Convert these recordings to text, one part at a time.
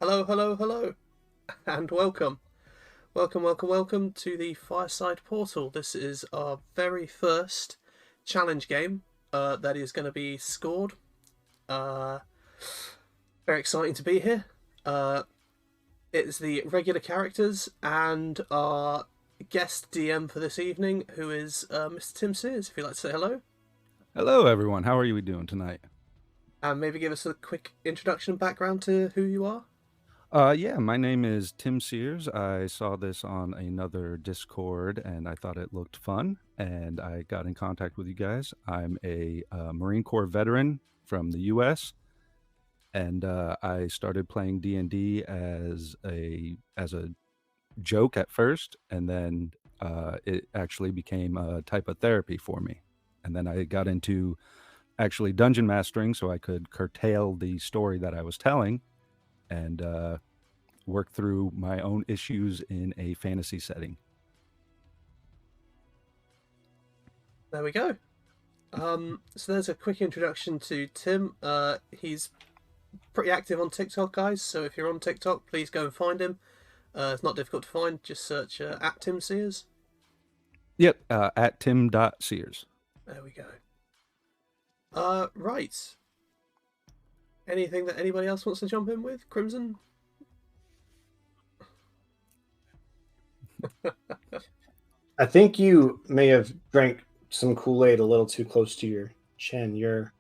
Hello, hello, hello, and welcome. Welcome to the Fireside portal. This is our very first challenge game that is going to be scored. Uh, Very exciting to be here. Uh, it's the regular characters and our guest DM for this evening, who is Mr. Tim Sears. If you'd like to say hello, Hello, everyone. How are you doing tonight? and maybe give us a quick introduction and background to who you are. Yeah, my name is Tim Sears. I saw this on another Discord and I thought it looked fun, and I got in contact with you guys. I'm a Marine Corps veteran from the U.S., and I started playing D&D as a joke at first, and then it actually became a type of therapy for me. And then I got into actually dungeon mastering so I could curtail the story that I was telling and work through my own issues in a fantasy setting. There we go. So there's a quick introduction to Tim. He's pretty active on TikTok, guys. So if you're on TikTok, please go and find him. It's not difficult to find. Just search at Tim Sears. Yep, at tim.sears. There we go. Right. Anything that anybody else wants to jump in with? Crimson? I think you may have drank some Kool-Aid a little too close to your chin. You're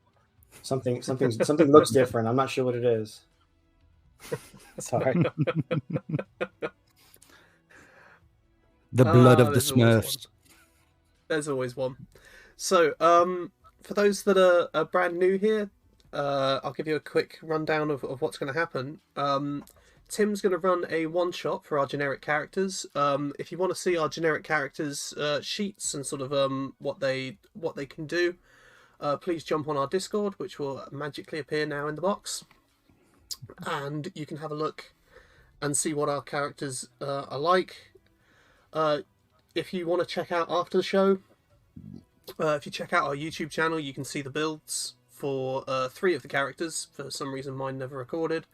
something looks different. I'm not sure what it is. Sorry. The blood of the there's always one. Smurfs. There's always one. So, for those that are brand new here, I'll give you a quick rundown of what's going to happen. Tim's going to run a one-shot for our generic characters. If you want to see our generic characters' sheets and sort of what they can do, please jump on our Discord, which will magically appear now in the box, and you can have a look and see what our characters are like. If you want to check out after the show, if you check out our YouTube channel, you can see the builds for 3 of the characters. For some reason, mine never recorded.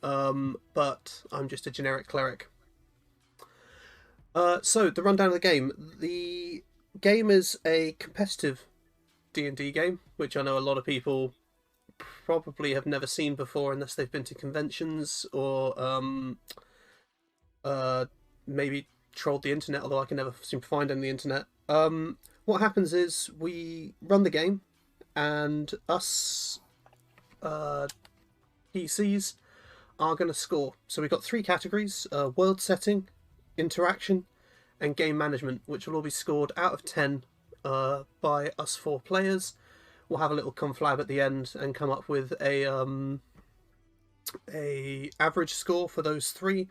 But I'm just a generic cleric. So the rundown of the game. The game is a competitive D&D game, which I know a lot of people probably have never seen before unless they've been to conventions or maybe trolled the internet, although I can never seem to find it on the internet. What happens is we run the game, and us PCs are going to score. So we've got 3 categories: world setting, interaction, and game management, which will all be scored out of 10 by us 4 players. We'll have a little conflab at the end and come up with a average score for those 3.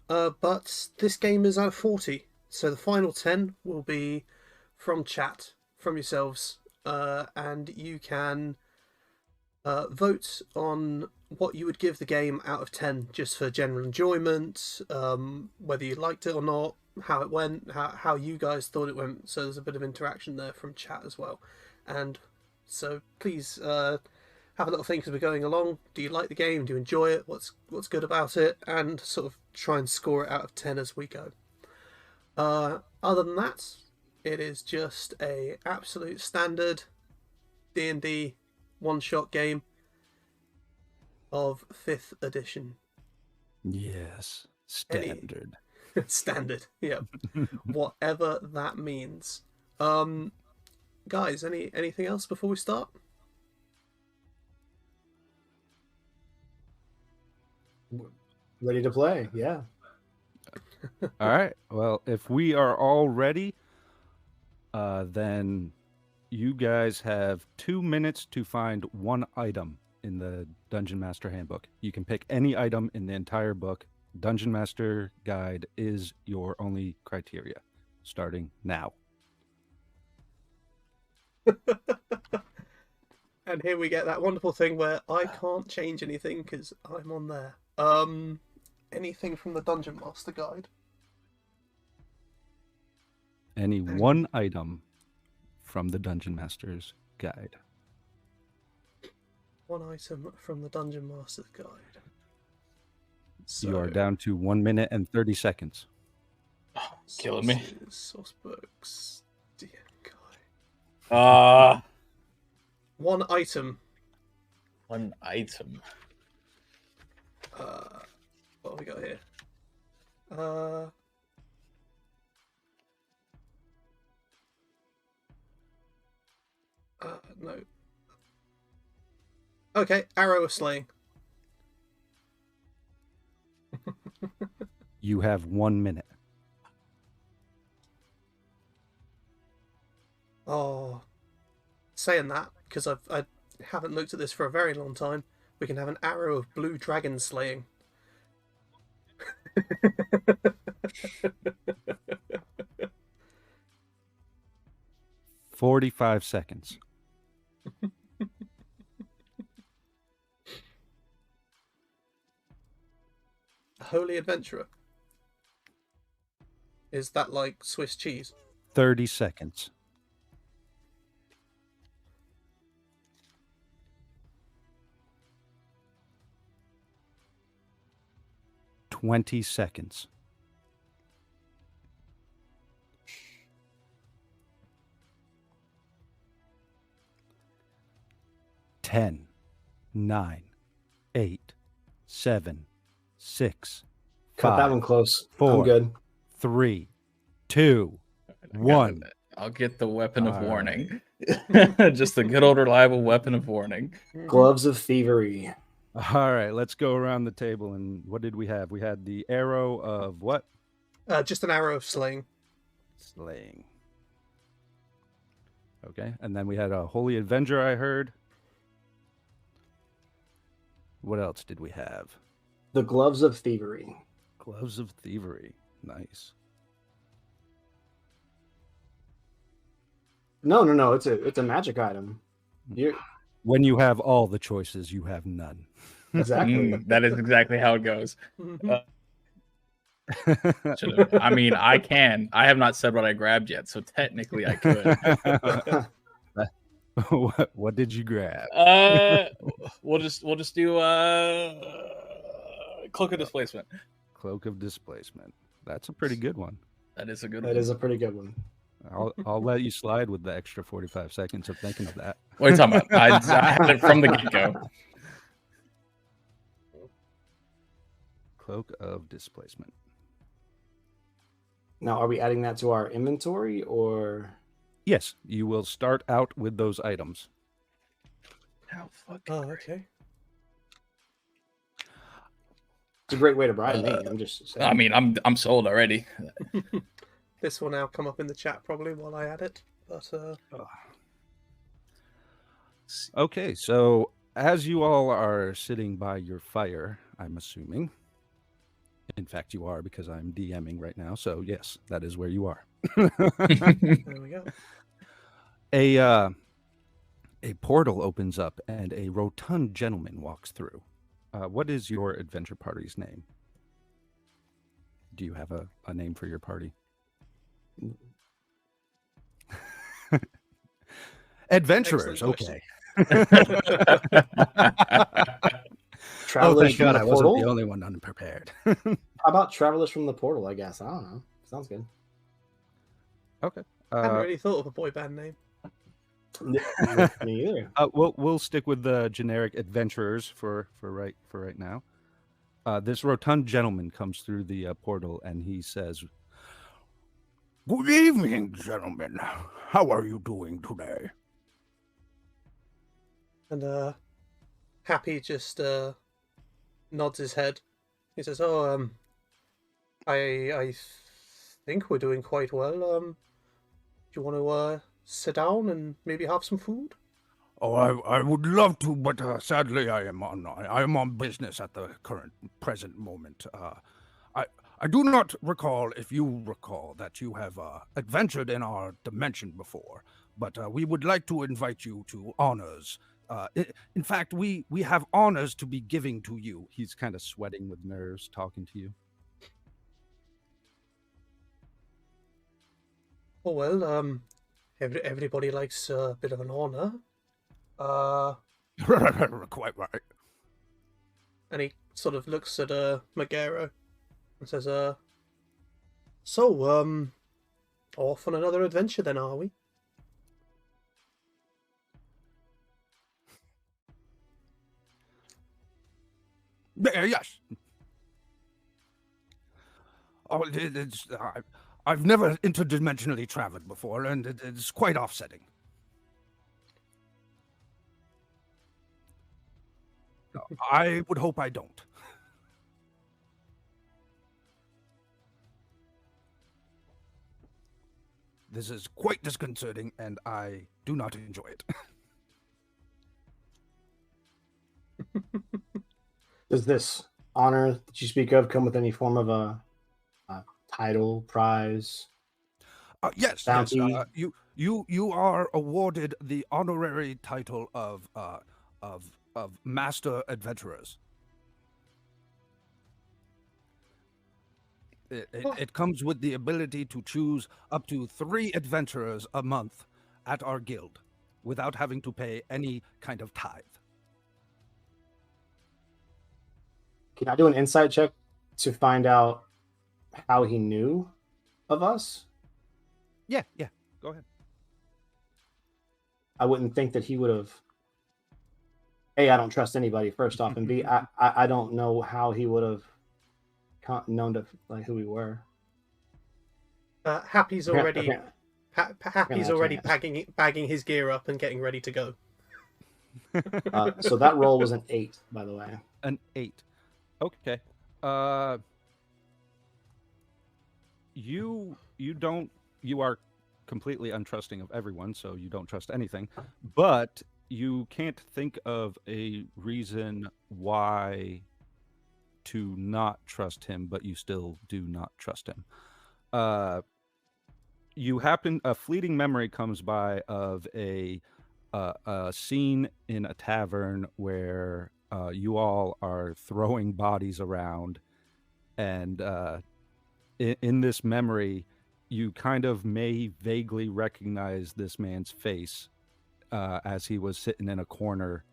But this game is out of 40, so the final 10 will be from chat, from yourselves, and you can vote on what you would give the game out of 10, just for general enjoyment, whether you liked it or not, how it went, how you guys thought it went. So there's a bit of interaction there from chat as well. And so please have a little think as we're going along. Do you like the game? Do you enjoy it? What's good about it? And sort of try and score it out of 10 as we go. Other than that, it is just a absolute standard D&D one-shot game of 5th edition. Yes, standard. Standard, yeah. Whatever that means. Guys, anything else before we start? Ready to play? Yeah. All right. Well, if we are all ready, then you guys have 2 minutes to find one item in the Dungeon Master Handbook. You can pick any item in the entire book. Dungeon Master Guide is your only criteria, starting now. And here we get that wonderful thing where I can't change anything because I'm on there. Anything from the Dungeon Master Guide? Any one item from the Dungeon Master's Guide. One item from the Dungeon Master's Guide. So, You are down to 1 minute and 30 seconds. Killing me. Sourcebooks, DM guy. One item. One item. What have we got here? No. Okay, arrow of slaying. You have 1 minute. Oh, saying that because I haven't looked at this for a very long time. We can have an arrow of blue dragon slaying. 45 seconds. A holy adventurer. Is that like Swiss cheese? 30 seconds. 20 seconds. 10, 9, 8, 7, 6, Cut that 5, one close. 4, I'm good. 3, 2, I got 1. it. I'll get the weapon of All warning. Just the good old reliable weapon of warning. Gloves of thievery. All right, let's go around the table. And what did we have? We had the arrow of what? Just an arrow of slaying. Slaying. Okay, and then we had a holy avenger, I heard. What else did we have? The gloves of thievery. Gloves of thievery. Nice. No. It's a magic item. You're When you have all the choices, you have none. exactly. That is exactly how it goes. Mhm. I mean, I can. I have not said what I grabbed yet, so technically I could. What did you grab? We'll just do cloak of displacement. Cloak of displacement. That's a pretty good one. That is a good That one. is a pretty good one. I'll let you slide with the extra 45 seconds of thinking of that. What are you talking about? I had it from the get-go. Cloak of displacement. Now, are we adding that to our inventory or? Yes, you will start out with those items. How fucking Oh, okay. It's a great way to bribe me. I'm just saying. I mean, I'm sold already. This will now come up in the chat probably while I add it. But Okay, so as you all are sitting by your fire, I'm assuming. In fact, you are because I'm DMing right now. So yes, that is where you are. there we go. A portal opens up and a rotund gentleman walks through. What is your adventure party's name? Do you have a name for your party? Adventurers, Excellent okay. Travelers thank from God the I portal. wasn't the only one unprepared. How about travelers from the portal? I guess I don't know. Sounds good. Okay. I hadn't really thought of a boy band name. Me either. We'll stick with the generic adventurers for right now. This rotund gentleman comes through the portal and he says, "Good evening, gentlemen. How are you doing today?" And Happy just nods his head. He says, "Oh, I think we're doing quite well. Do you want to sit down and maybe have some food?" Oh, I would love to, but sadly I am on business at the present moment. I do not recall if you recall that you have adventured in our dimension before, but we would like to invite you to honors. In fact, we have honors to be giving to you. He's kind of sweating with nerves talking to you. Oh well, everybody likes a bit of an honor. Quite right. And he sort of looks at Magero and says, So, off on another adventure then, are we? Yes. Oh, I've never interdimensionally traveled before, and it's quite offsetting. I would hope I don't. This is quite disconcerting, and I do not enjoy it. Does this honor that you speak of come with any form of a title, prize? Yes, Bounty? yes. You are awarded the honorary title of Master Adventurers. It comes with the ability to choose up to 3 adventurers a month at our guild without having to pay any kind of tithe. Can I do an insight check to find out how he knew of us? Yeah, go ahead. I wouldn't think that he would have. A, I don't trust anybody, first off, and B, I don't know how he would have known to, like, who we were. Happy's already Okay. Happy's already chance. bagging his gear up and getting ready to go. So that roll was an 8, by the way. An 8. Okay. You are completely untrusting of everyone, so you don't trust anything. But you can't think of a reason why to not trust him, but you still do not trust him. A fleeting memory comes by of a scene in a tavern where you all are throwing bodies around, and in this memory, you kind of may vaguely recognize this man's face as he was sitting in a corner,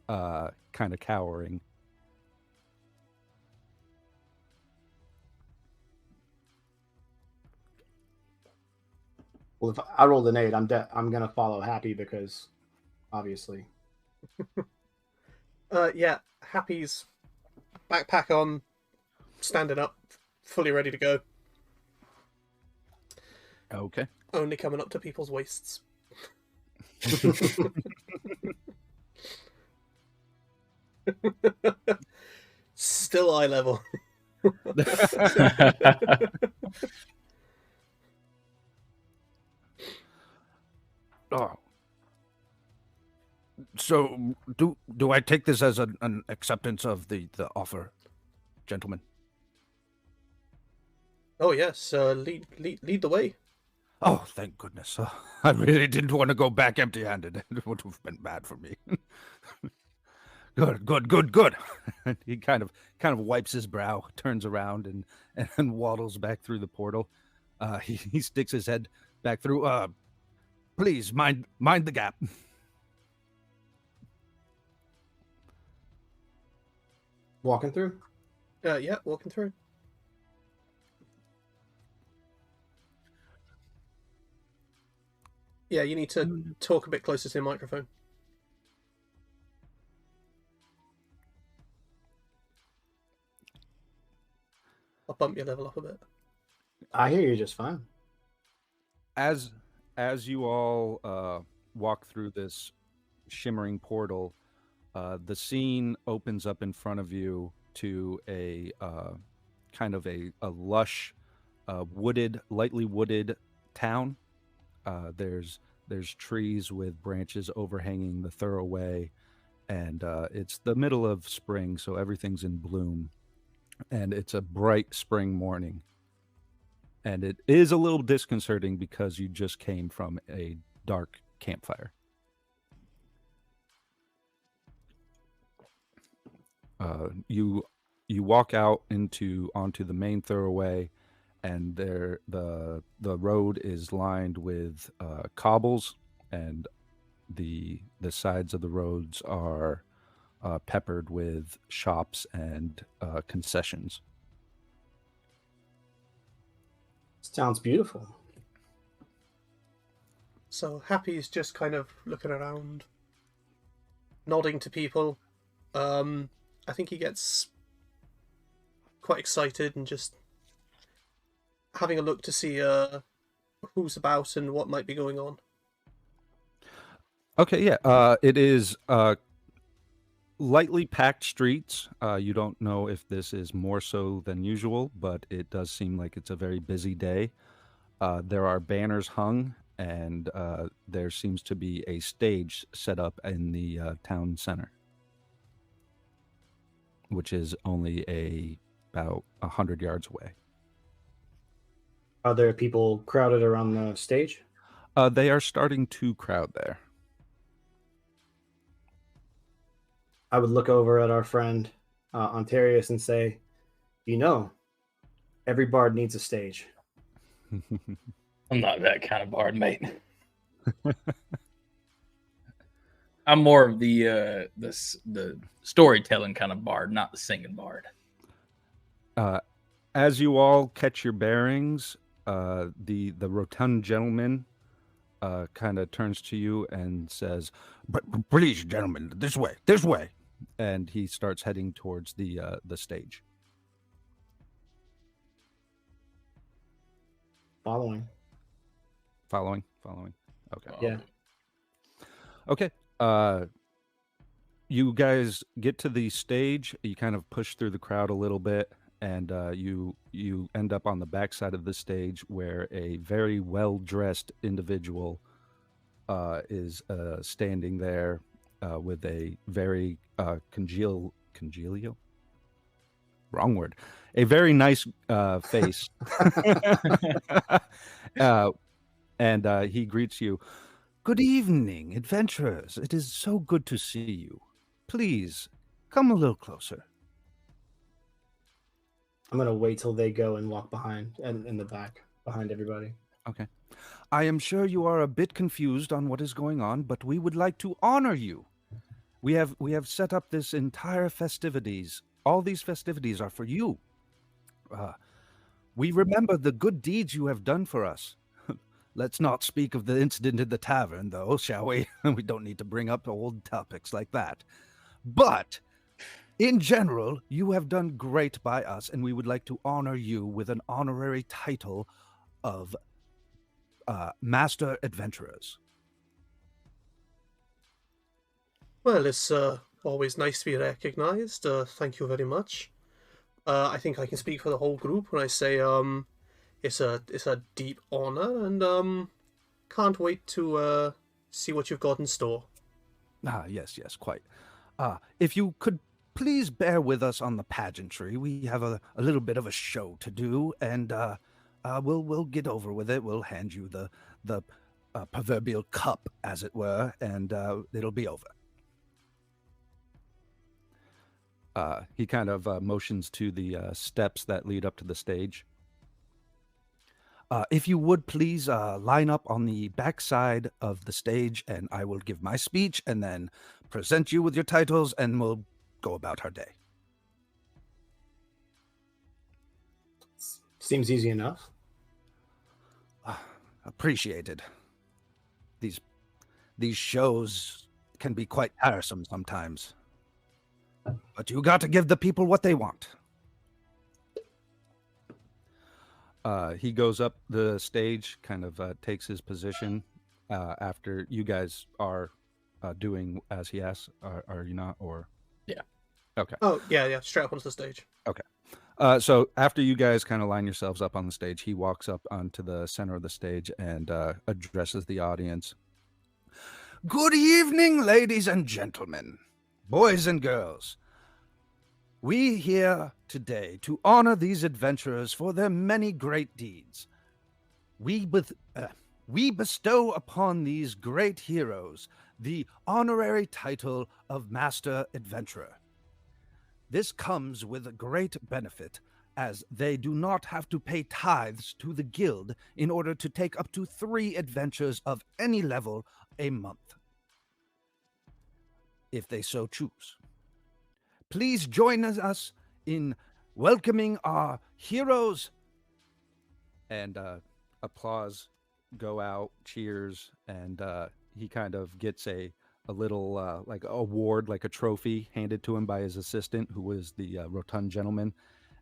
kind of cowering. Well, if I rolled an 8, I'm gonna follow Happy because, obviously. Yeah, Happy's backpack on, standing up, fully ready to go. Okay. Only coming up to people's waists. Still eye level. Oh. So do I take this as an acceptance of the offer, gentlemen? Oh yes, lead the way. Oh, thank goodness. I really didn't want to go back empty-handed. It would have been bad for me. Good. And he kind of wipes his brow, turns around, and waddles back through the portal. He sticks his head back through. Please mind the gap. Walking through? Yeah, walking through. Yeah, you need to talk a bit closer to the microphone. I'll bump your level up a bit. I hear you just fine. As you all walk through this shimmering portal, the scene opens up in front of you to a kind of a lush, lightly wooded town. There's trees with branches overhanging the thoroughway, and it's the middle of spring, so everything's in bloom, and it's a bright spring morning. And it is a little disconcerting because you just came from a dark campfire. You walk out onto the main thoroughway, and there the road is lined with cobbles, and the sides of the roads are peppered with shops and concessions. Sounds beautiful. So Happy's just kind of looking around, nodding to people. I think he gets quite excited and just having a look to see who's about and what might be going on. Okay, yeah. It is lightly packed streets. You don't know if this is more so than usual, but it does seem like it's a very busy day. There are banners hung, and there seems to be a stage set up in the town center, which is only about 100 yards away. Are there people crowded around the stage? They are starting to crowd there. I would look over at our friend Ontarius and say, every bard needs a stage. I'm not that kind of bard, mate. I'm more of the storytelling kind of bard, not the singing bard. As you all catch your bearings, the rotund gentleman kind of turns to you and says, "Please, gentlemen, this way," and he starts heading towards the stage. Following. Okay. Yeah. Okay. You guys get to the stage. You kind of push through the crowd a little bit, and you end up on the backside of the stage where a very well-dressed individual is standing there with a very wrong word, a very nice face. And he greets you. "Good evening, adventurers. It is so good to see you. Please, come a little closer." I'm going to wait till they go and walk behind and in the back behind everybody. Okay. "I am sure you are a bit confused on what is going on, but we would like to honor you. We have set up this entire festivities. All these festivities are for you. We remember the good deeds you have done for us. Let's not speak of the incident in the tavern, though, shall we? We don't need to bring up old topics like that. But in general, you have done great by us, and we would like to honor you with an honorary title of Master Adventurers." Well, it's always nice to be recognized. Thank you very much. I think I can speak for the whole group when I say it's a deep honor, and can't wait to see what you've got in store. Yes, quite. If you could please bear with us on the pageantry, we have a little bit of a show to do, and we'll get over with it. We'll hand you the proverbial cup, as it were, and it'll be over. He kind of motions to the steps that lead up to the stage. If you would please line up on the backside of the stage, and I will give my speech and then present you with your titles, and we'll go about our day. Seems easy enough. Appreciated. These shows can be quite tiresome sometimes, but you got to give the people what they want. He goes up the stage, kind of takes his position after you guys are doing as he asks. Are you not? Or Yeah. Okay. Oh, yeah, straight up onto the stage. Okay. So after you guys kind of line yourselves up on the stage, he walks up onto the center of the stage and addresses the audience. "Good evening, ladies and gentlemen, boys and girls. We here today to honor these adventurers for their many great deeds. We bestow upon these great heroes the honorary title of Master Adventurer. This comes with a great benefit, as they do not have to pay tithes to the guild in order to take up to 3 adventures of any level a month, if they so choose. please join us in welcoming our heroes. And applause go out, cheers, and he kind of gets a little like award, like a trophy handed to him by his assistant, who was the rotund gentleman,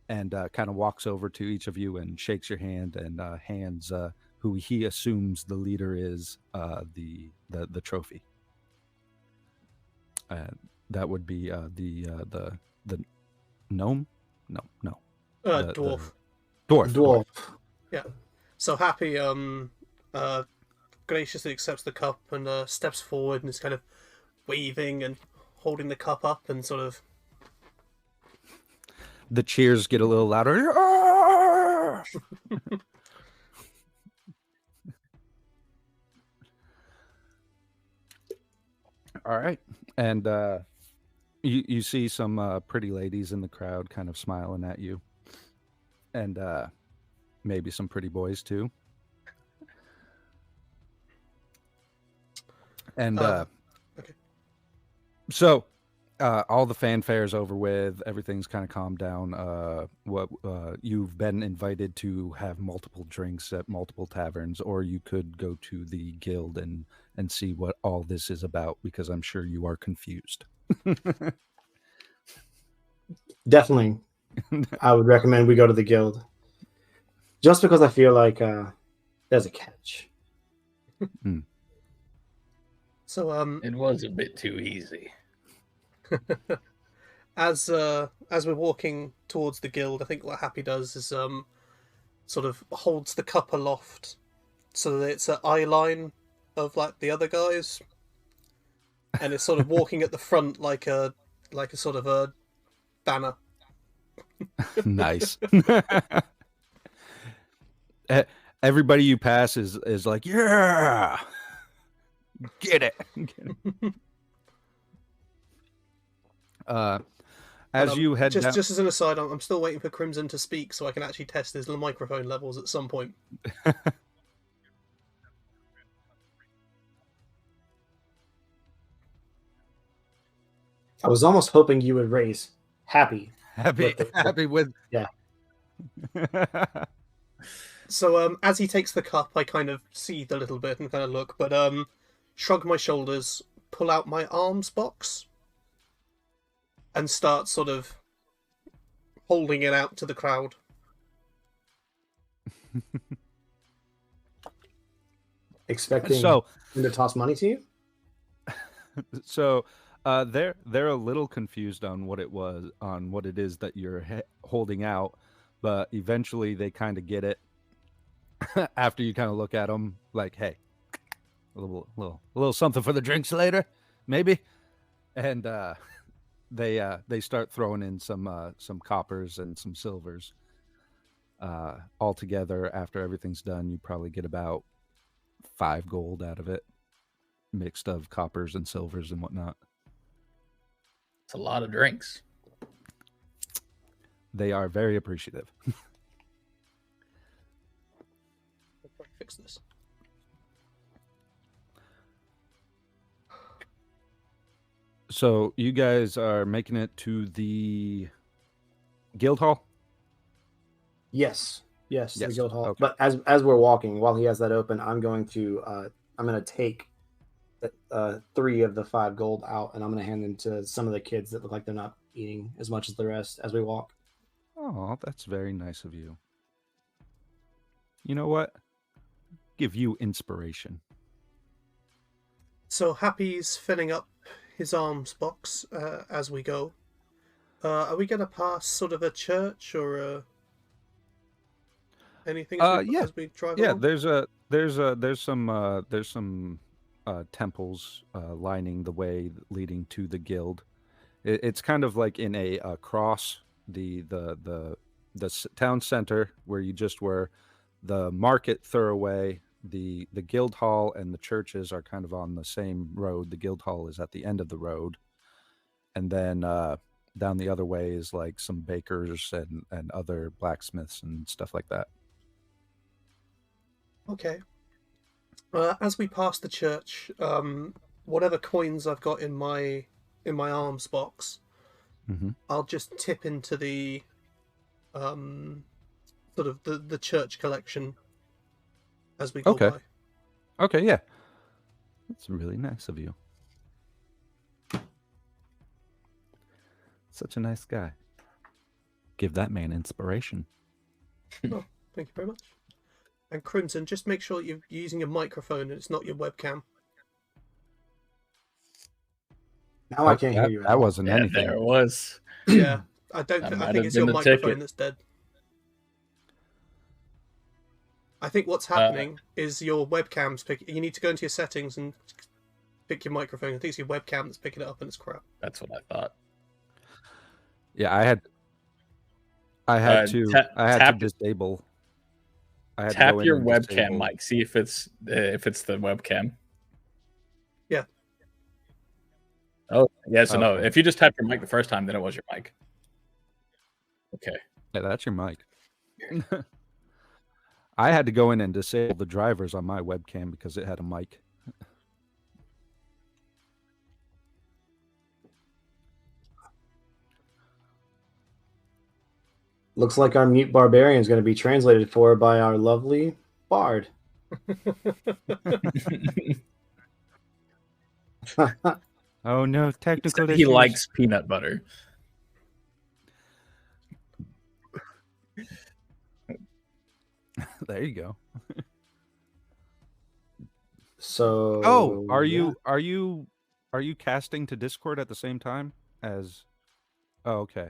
and kind of walks over to each of you and shakes your hand and hands who he assumes the leader is the trophy. That would be the gnome. No. Dwarf. Dwarf. Yeah. So Happy graciously accepts the cup and steps forward and is kind of waving and holding the cup up and sort of. The cheers get a little louder. All right. And you see some pretty ladies in the crowd kind of smiling at you. And maybe some pretty boys too. And okay. So all the fanfare is over with. Everything's kind of calmed down. You've been invited to have multiple drinks at multiple taverns, or you could go to the guild and see what all this is about, because I'm sure you are confused. Definitely, I would recommend we go to the guild, just because I feel like there's a catch. So It was a bit too easy. as we're walking towards the guild, I think what Happy does is sort of holds the cup aloft so that it's an eye line of like the other guys, and it's sort of walking at the front like a sort of a banner. Nice. Everybody you pass is like, yeah, get it. As you head down... just as an aside, I'm still waiting for Crimson to speak so I can actually test his microphone levels at some point. I was almost hoping you would raise happy with yeah. So as he takes the cup, I kind of seethe a little bit and kind of look, but shrug my shoulders, pull out my arms box, and start sort of holding it out to the crowd. Expecting him to toss money to you? So they're a little confused on what it is that you're holding out, but eventually they kind of get it after you kind of look at them like, hey, a little something for the drinks later, maybe. And they start throwing in some coppers and some silvers. Altogether, after everything's done, you probably get about 5 gold out of it, mixed of coppers and silvers and whatnot. It's a lot of drinks. They are very appreciative. Fix this. So you guys are making it to the guild hall? Yes, the guild hall. Okay. But as we're walking, while he has that open, I'm going to take 3 of the 5 gold out, and I'm going to hand them to some of the kids that look like they're not eating as much as the rest as we walk. Oh, that's very nice of you. You know what? Give you inspiration. So Happy's filling up his arms box as we go. Are we going to pass sort of a church or anything as we drive along? There's some temples lining the way leading to the guild. It's kind of like in a cross. The town center where you just were, the market thoroughway, the guild hall and the churches are kind of on the same road. The guild hall is at the end of the road, and then down the other way is like some bakers and other blacksmiths and stuff like that. Okay. As we pass the church, whatever coins I've got in my arms box, I'll just tip into the sort of the church collection as we go Okay. by. Okay, yeah. That's really nice of you. Such a nice guy. Give that man inspiration. Oh, thank you very much. And Crimson, just make sure you're using a microphone and it's not your webcam. Now I can't hear you. That wasn't Yeah, anything. there it was. Yeah, I That think might it's have your been the microphone ticket. that's dead. I think what's happening is your webcam's you need to go into your settings and pick your microphone. I think it's your webcam that's picking it up and it's crap. That's what I thought. Yeah, I had to disable. I had to Tap go in your and webcam disable. mic. See if it's the webcam. Yeah. Oh, yes or no. Okay. If you just tapped your mic the first time, then it was your mic. Okay. Yeah, that's your mic. I had to go in and disable the drivers on my webcam because it had a mic. Looks like our mute barbarian is going to be translated for by our lovely bard. Oh no, technical He issues. likes peanut butter. There you go. So. Oh, are you casting to Discord at the same time as? Oh, okay.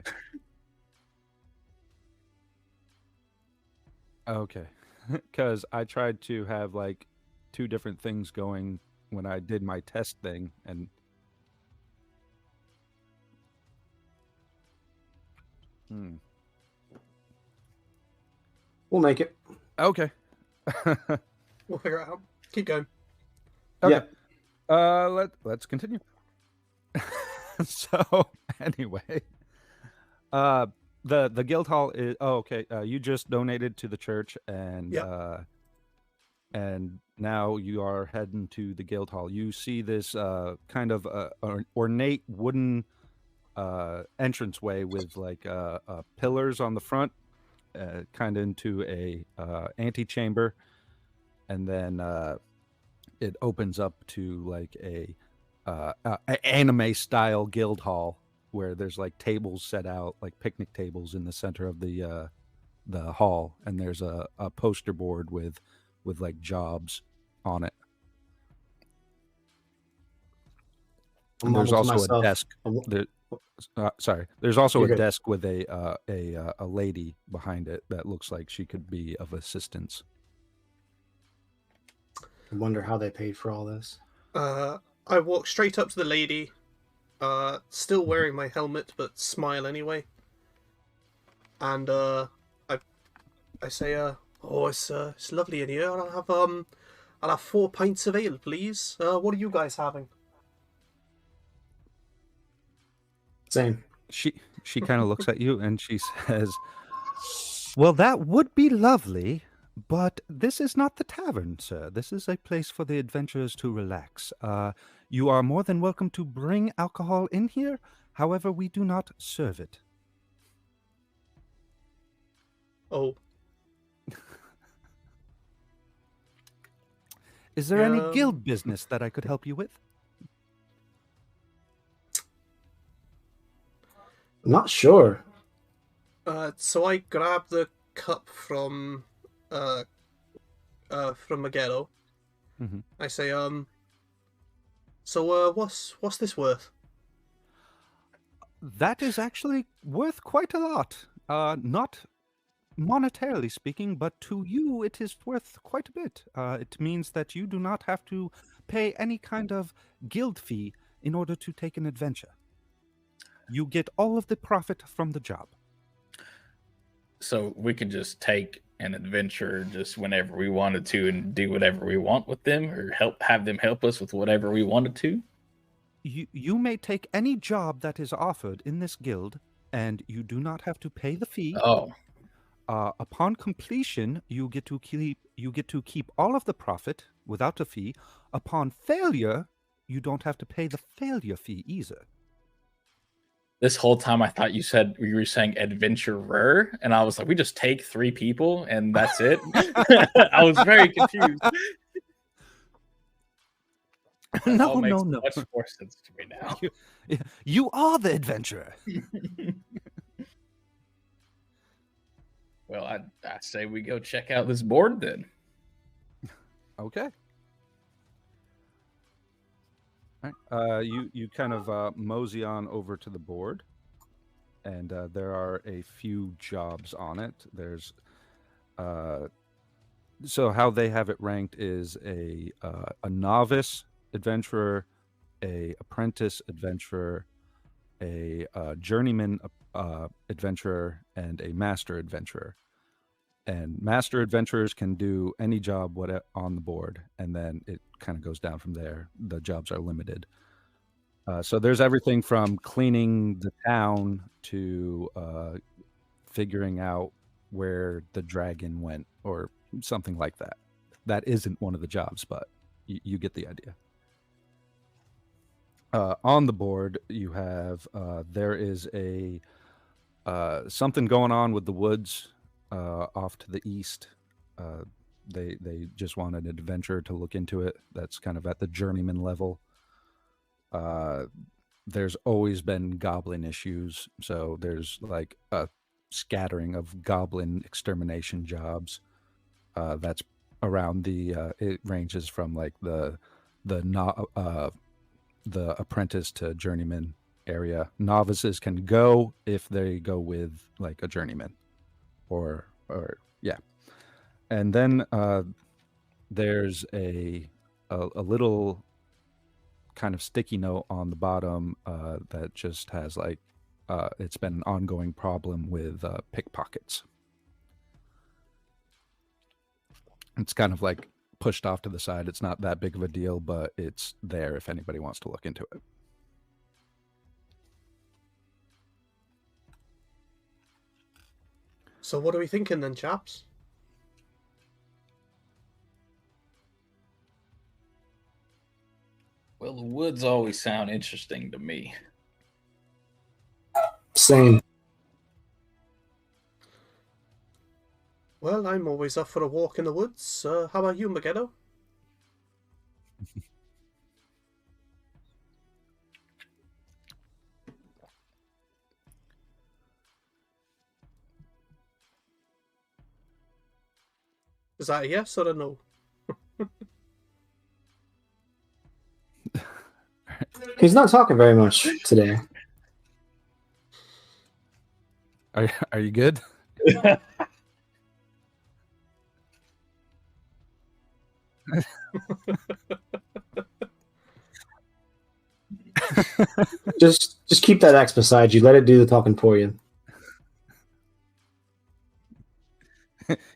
Okay, because I tried to have like 2 different things going when I did my test thing, and We'll make it. okay. We'll figure it out. Keep going. Okay. Let's continue. So anyway, the guild hall is okay. You just donated to the church, and and now you are heading to the guild hall. You see this kind of ornate wooden entranceway with like pillars on the front, kind of into a antechamber, and then it opens up to like a anime style guild hall where there's like tables set out, like picnic tables in the center of the hall, and there's a poster board with like jobs on it. And there's also a desk. There's also a desk with a lady behind it that looks like she could be of assistance. I wonder how they paid for all this. I walk straight up to the lady, still wearing my helmet, but smile anyway. And I say, "Oh, it's lovely in here. I'll have 4 pints of ale, please. What are you guys having?" Same. She kind of looks at you and she says, "Well, that would be lovely, but this is not the tavern, sir. This is a place for the adventurers to relax. You are more than welcome to bring alcohol in here. However, we do not serve it." Oh. Is there any guild business that I could help you with? I'm not sure. So I grab the cup from Magello. Mm-hmm. I say, so what's this worth? That is actually worth quite a lot. Not monetarily speaking, but to you it is worth quite a bit. It means that you do not have to pay any kind of guild fee in order to take an adventure. You get all of the profit from the job. So we could just take an adventure just whenever we wanted to and do whatever we want with them, or have them help us with whatever we wanted to? You may take any job that is offered in this guild, and you do not have to pay the fee. Oh. Upon completion, you get to keep all of the profit without a fee. Upon failure, you don't have to pay the failure fee either. This whole time I thought you were saying adventurer, and I was like, we just take 3 people and that's it. I was very confused. No. Much more sense to me now. You are the adventurer. Well, I say we go check out this board then. Okay. All right. You kind of mosey on over to the board, and there are a few jobs on it. There's so how they have it ranked is a novice adventurer, a apprentice adventurer, a journeyman adventurer, and a master adventurer. And master adventurers can do any job on the board, and then it kind of goes down from there. The jobs are limited. So there's everything from cleaning the town to figuring out where the dragon went or something like that. That isn't one of the jobs, but you get the idea. On the board, you have there is a something going on with the woods off to the east. They just want an adventurer to look into it. That's kind of at the journeyman level. There's always been goblin issues, so there's like a scattering of goblin extermination jobs. That's around it ranges from like the apprentice to journeyman area. Novices can go if they go with like a journeyman or yeah. And then there's a little kind of sticky note on the bottom that just has like it's been an ongoing problem with pickpockets. It's kind of like pushed off to the side. It's not that big of a deal, but it's there if anybody wants to look into it. So what are we thinking then, chaps? Well, the woods always sound interesting to me. Same. Well, I'm always up for a walk in the woods. How about you, Maggetto? Is that a yes or a no? He's not talking very much today. Are you good? Just keep that axe beside you. Let it do the talking for you.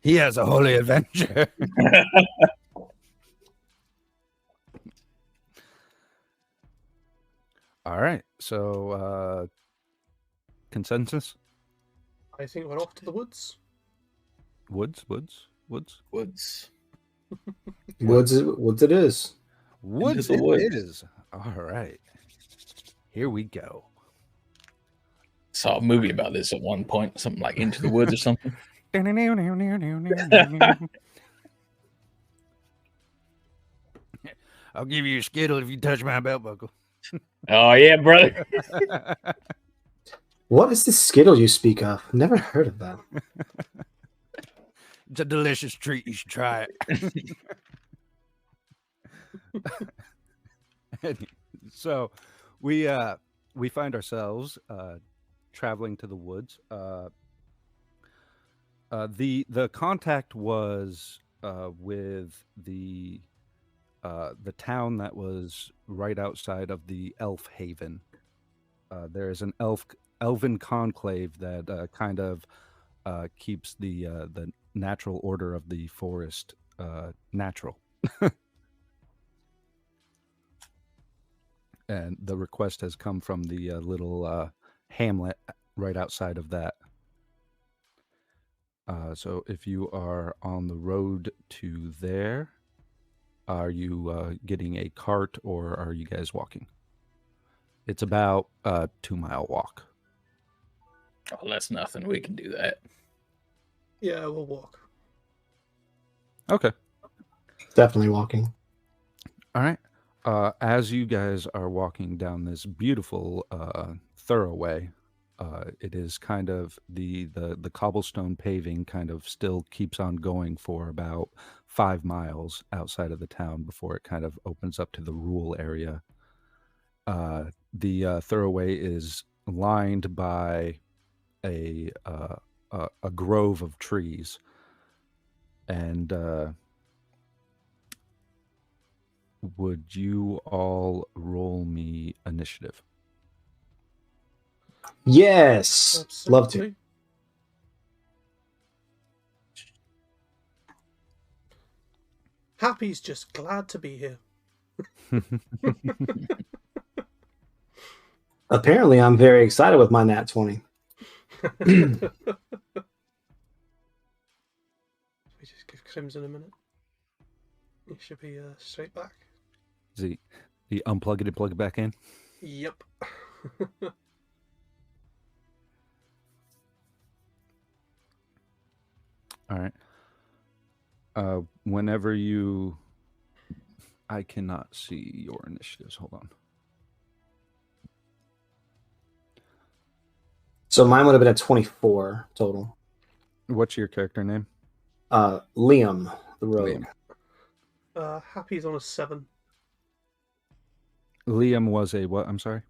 He has a holy adventure. All right. So consensus? I think we're off to the woods. Woods. Woods it is. Woods it is. All right. Here we go. Saw a movie about this at one point, something like Into the Woods or something. I'll give you a skittle if you touch my belt buckle. Oh yeah, brother. What is this Skittle you speak of? Never heard of that. It's a delicious treat. You should try it. So we find ourselves traveling to the woods. The contact was with the town that was right outside of the Elf Haven. There is an elven conclave that kind of keeps the natural order of the forest natural. And the request has come from the little hamlet right outside of that. So if you are on the road to there, are you getting a cart or are you guys walking? It's about a 2-mile walk Oh, that's nothing. We can do that. Yeah, we'll walk. Okay. Definitely walking. All right. As you guys are walking down this beautiful thoroughway, it is kind of the cobblestone paving kind of still keeps on going for about 5 miles outside of the town before it kind of opens up to the rural area. The thoroughway is lined by a grove of trees, and would you all roll me initiative? Yes. Love to. Absolutely. Happy's just glad to be here. Apparently, I'm very excited with my nat 20. We just give Crimson a minute. He should be straight back. Is he unplug it and plug it back in? Yep. All right. Whenever you... I cannot see your initiatives. Hold on. So mine would have been a 24 total. What's your character name? Liam, the rogue. Liam. Happy's on a 7. Liam was a what? I'm sorry?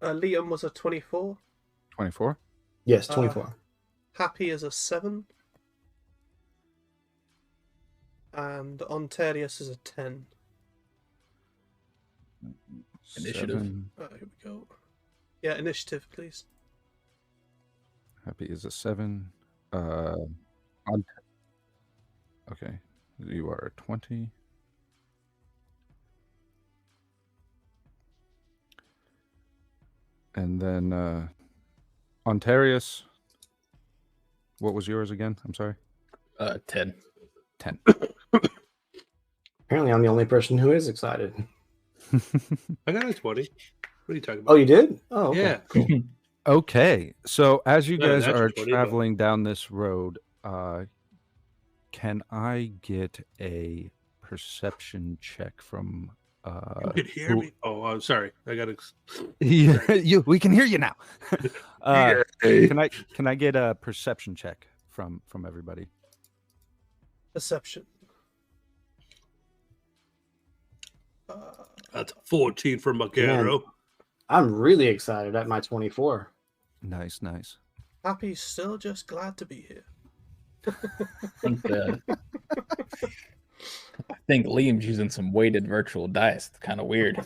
Liam was a 24. 24? Yes, 24. Happy is a 7. And Ontarius is a 10. Initiative. 7. Here we go. Yeah, initiative, please. Happy is a 7. Okay. You are 20. And then Ontarius, what was yours again? I'm sorry. 10. 10. Apparently, I'm the only person who is excited. I got a 20. What are you talking about? Oh, you did? Oh, okay. Yeah. Cool. Okay, so as you Not a guys natural are 20, but- traveling down this road, can I get a perception check from? You could hear me. Oh, I'm sorry. I got to. We can hear you now. Yay. Can I get a perception check from everybody? Perception. That's a 14 for Macaro. I'm really excited at my 24. Nice. Happy's still just glad to be here. I think Liam's using some weighted virtual dice. It's kind of weird.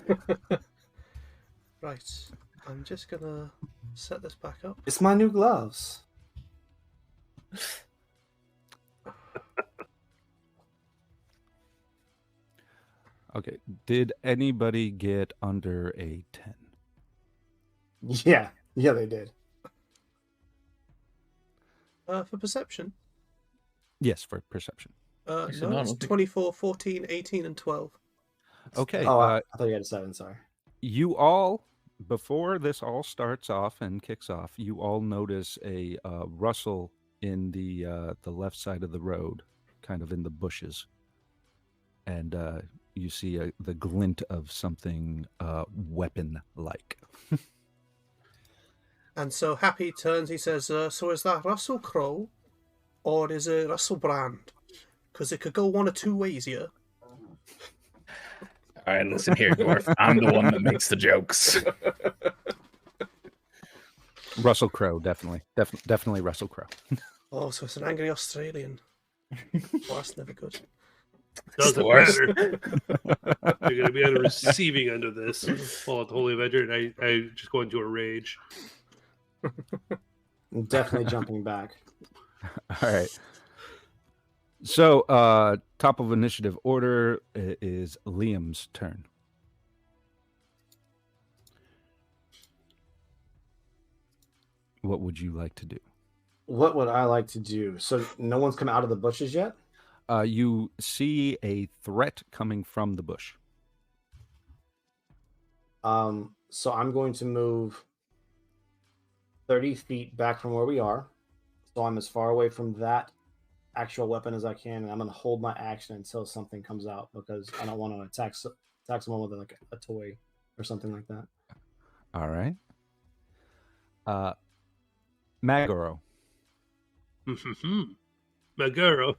Right. I'm just gonna set this back up. It's my new gloves. Okay. Did anybody get under a 10? Yeah, they did. For perception? Yes, for perception. No, Actually, no, I it's don't think- 24, 14, 18, and 12. Okay. Oh, I thought you had a 7. Sorry. You all, before this all starts off and kicks off, you all notice a rustle in the left side of the road, kind of in the bushes, and you see the glint of something weapon-like. And so Happy turns, he says, so is that Russell Crowe or is it Russell Brand? Because it could go one or two ways here. All right, listen here, Dwarf. I'm the one that makes the jokes. Russell Crowe, definitely Russell Crowe. Oh, so it's an angry Australian. Well, that's never good. Doesn't Worse. matter. You're going to be on the receiving end of this. Fall at the Holy Avenger, and I just go into a rage. I'm definitely jumping back. All right. So, top of initiative order is Liam's turn. What would you like to do? What would I like to do? So no one's come out of the bushes yet? You see a threat coming from the bush. So I'm going to move 30 feet back from where we are. So I'm as far away from that actual weapon as I can, and I'm going to hold my action until something comes out because I don't want to attack someone with like a toy or something like that. All right. Magoro. Maguro,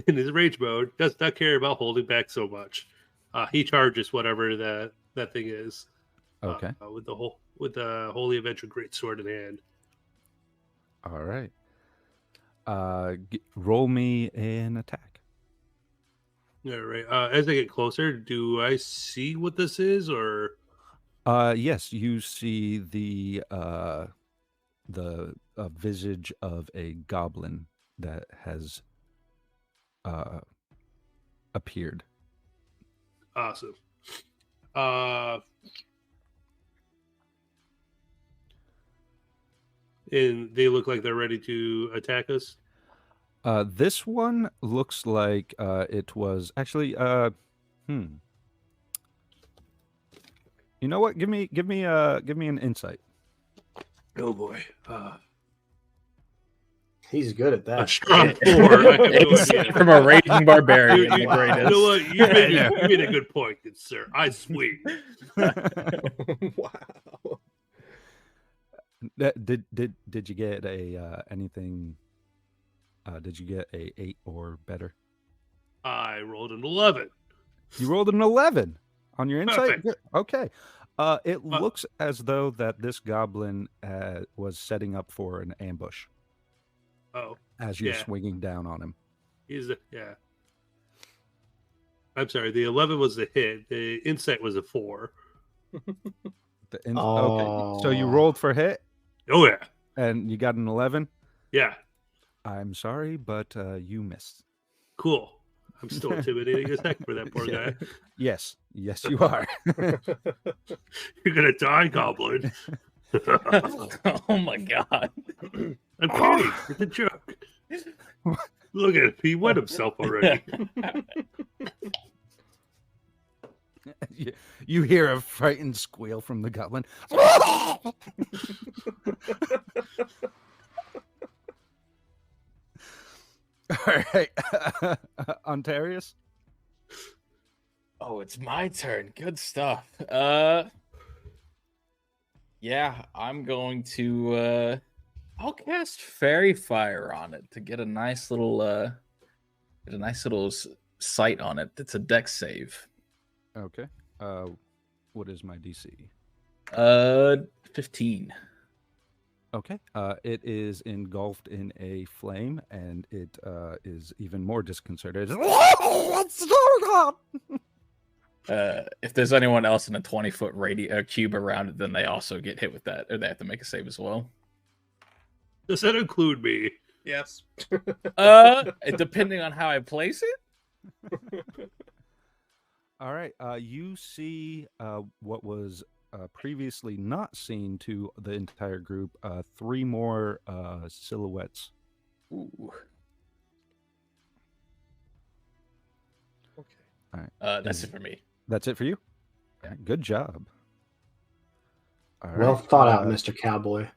in his rage mode, does not care about holding back so much. He charges whatever that thing is. Okay. With the Holy Avenger Greatsword in hand. All right. Roll me an attack. All right. As I get closer, do I see what this is, or? Yes, you see the visage of a goblin that has appeared. Awesome. And they look like they're ready to attack us. This one looks like it was actually. You know what? Give me an insight. Oh boy. He's good at that. A strong 4. I have no idea. From a raging barbarian. You the wow. greatest. know what? You made a good point, good sir. I swing. Wow. Did you get a anything? Did you get a 8 or better? I rolled an 11. You rolled an 11 on your insight. Perfect. Good. Okay. It looks as though that this goblin was setting up for an ambush. Oh, As you're yeah. swinging down on him. Yeah. I'm sorry. The 11 was the hit. The insight was a 4. Okay. So you rolled for hit Oh yeah. and you got an 11. Yeah. I'm sorry, but you missed. Cool. I'm still intimidating as heck for that poor Yeah. guy. Yes, you are. You're gonna die, goblin. Oh my god. I'm kidding. It's a joke. Look at him. He wet himself already. You hear a frightened squeal from the goblin. All right, Ontarius. Oh, it's my turn. Good stuff. Yeah, I'm going to I'll cast Fairy Fire on it to get a nice little sight on it. It's a dex save. Okay. What is my DC? 15. Okay. It is engulfed in a flame, and it is even more disconcerted. What's going on? If there's anyone else in a 20-foot cube around it, then they also get hit with that, or they have to make a save as well. Does that include me? Yes. Depending on how I place it. All right. You see what was previously not seen to the entire group. 3 more silhouettes. Ooh. Okay. All right. That's it for me. That's it for you. Yeah. Good job. All right. Well thought out, Mr. Cowboy.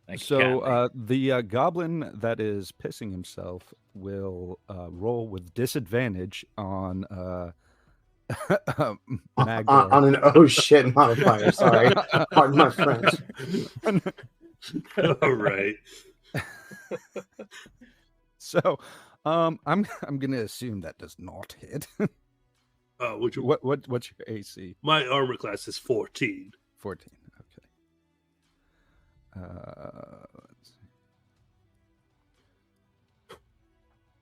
Thank you, So Cat. the goblin that is pissing himself will roll with disadvantage on Magor. On an oh shit modifier. Sorry. Pardon my French. All right. So I'm gonna assume that does not hit. What's What's your AC? my armor class is 14. 14. Okay. Let's see.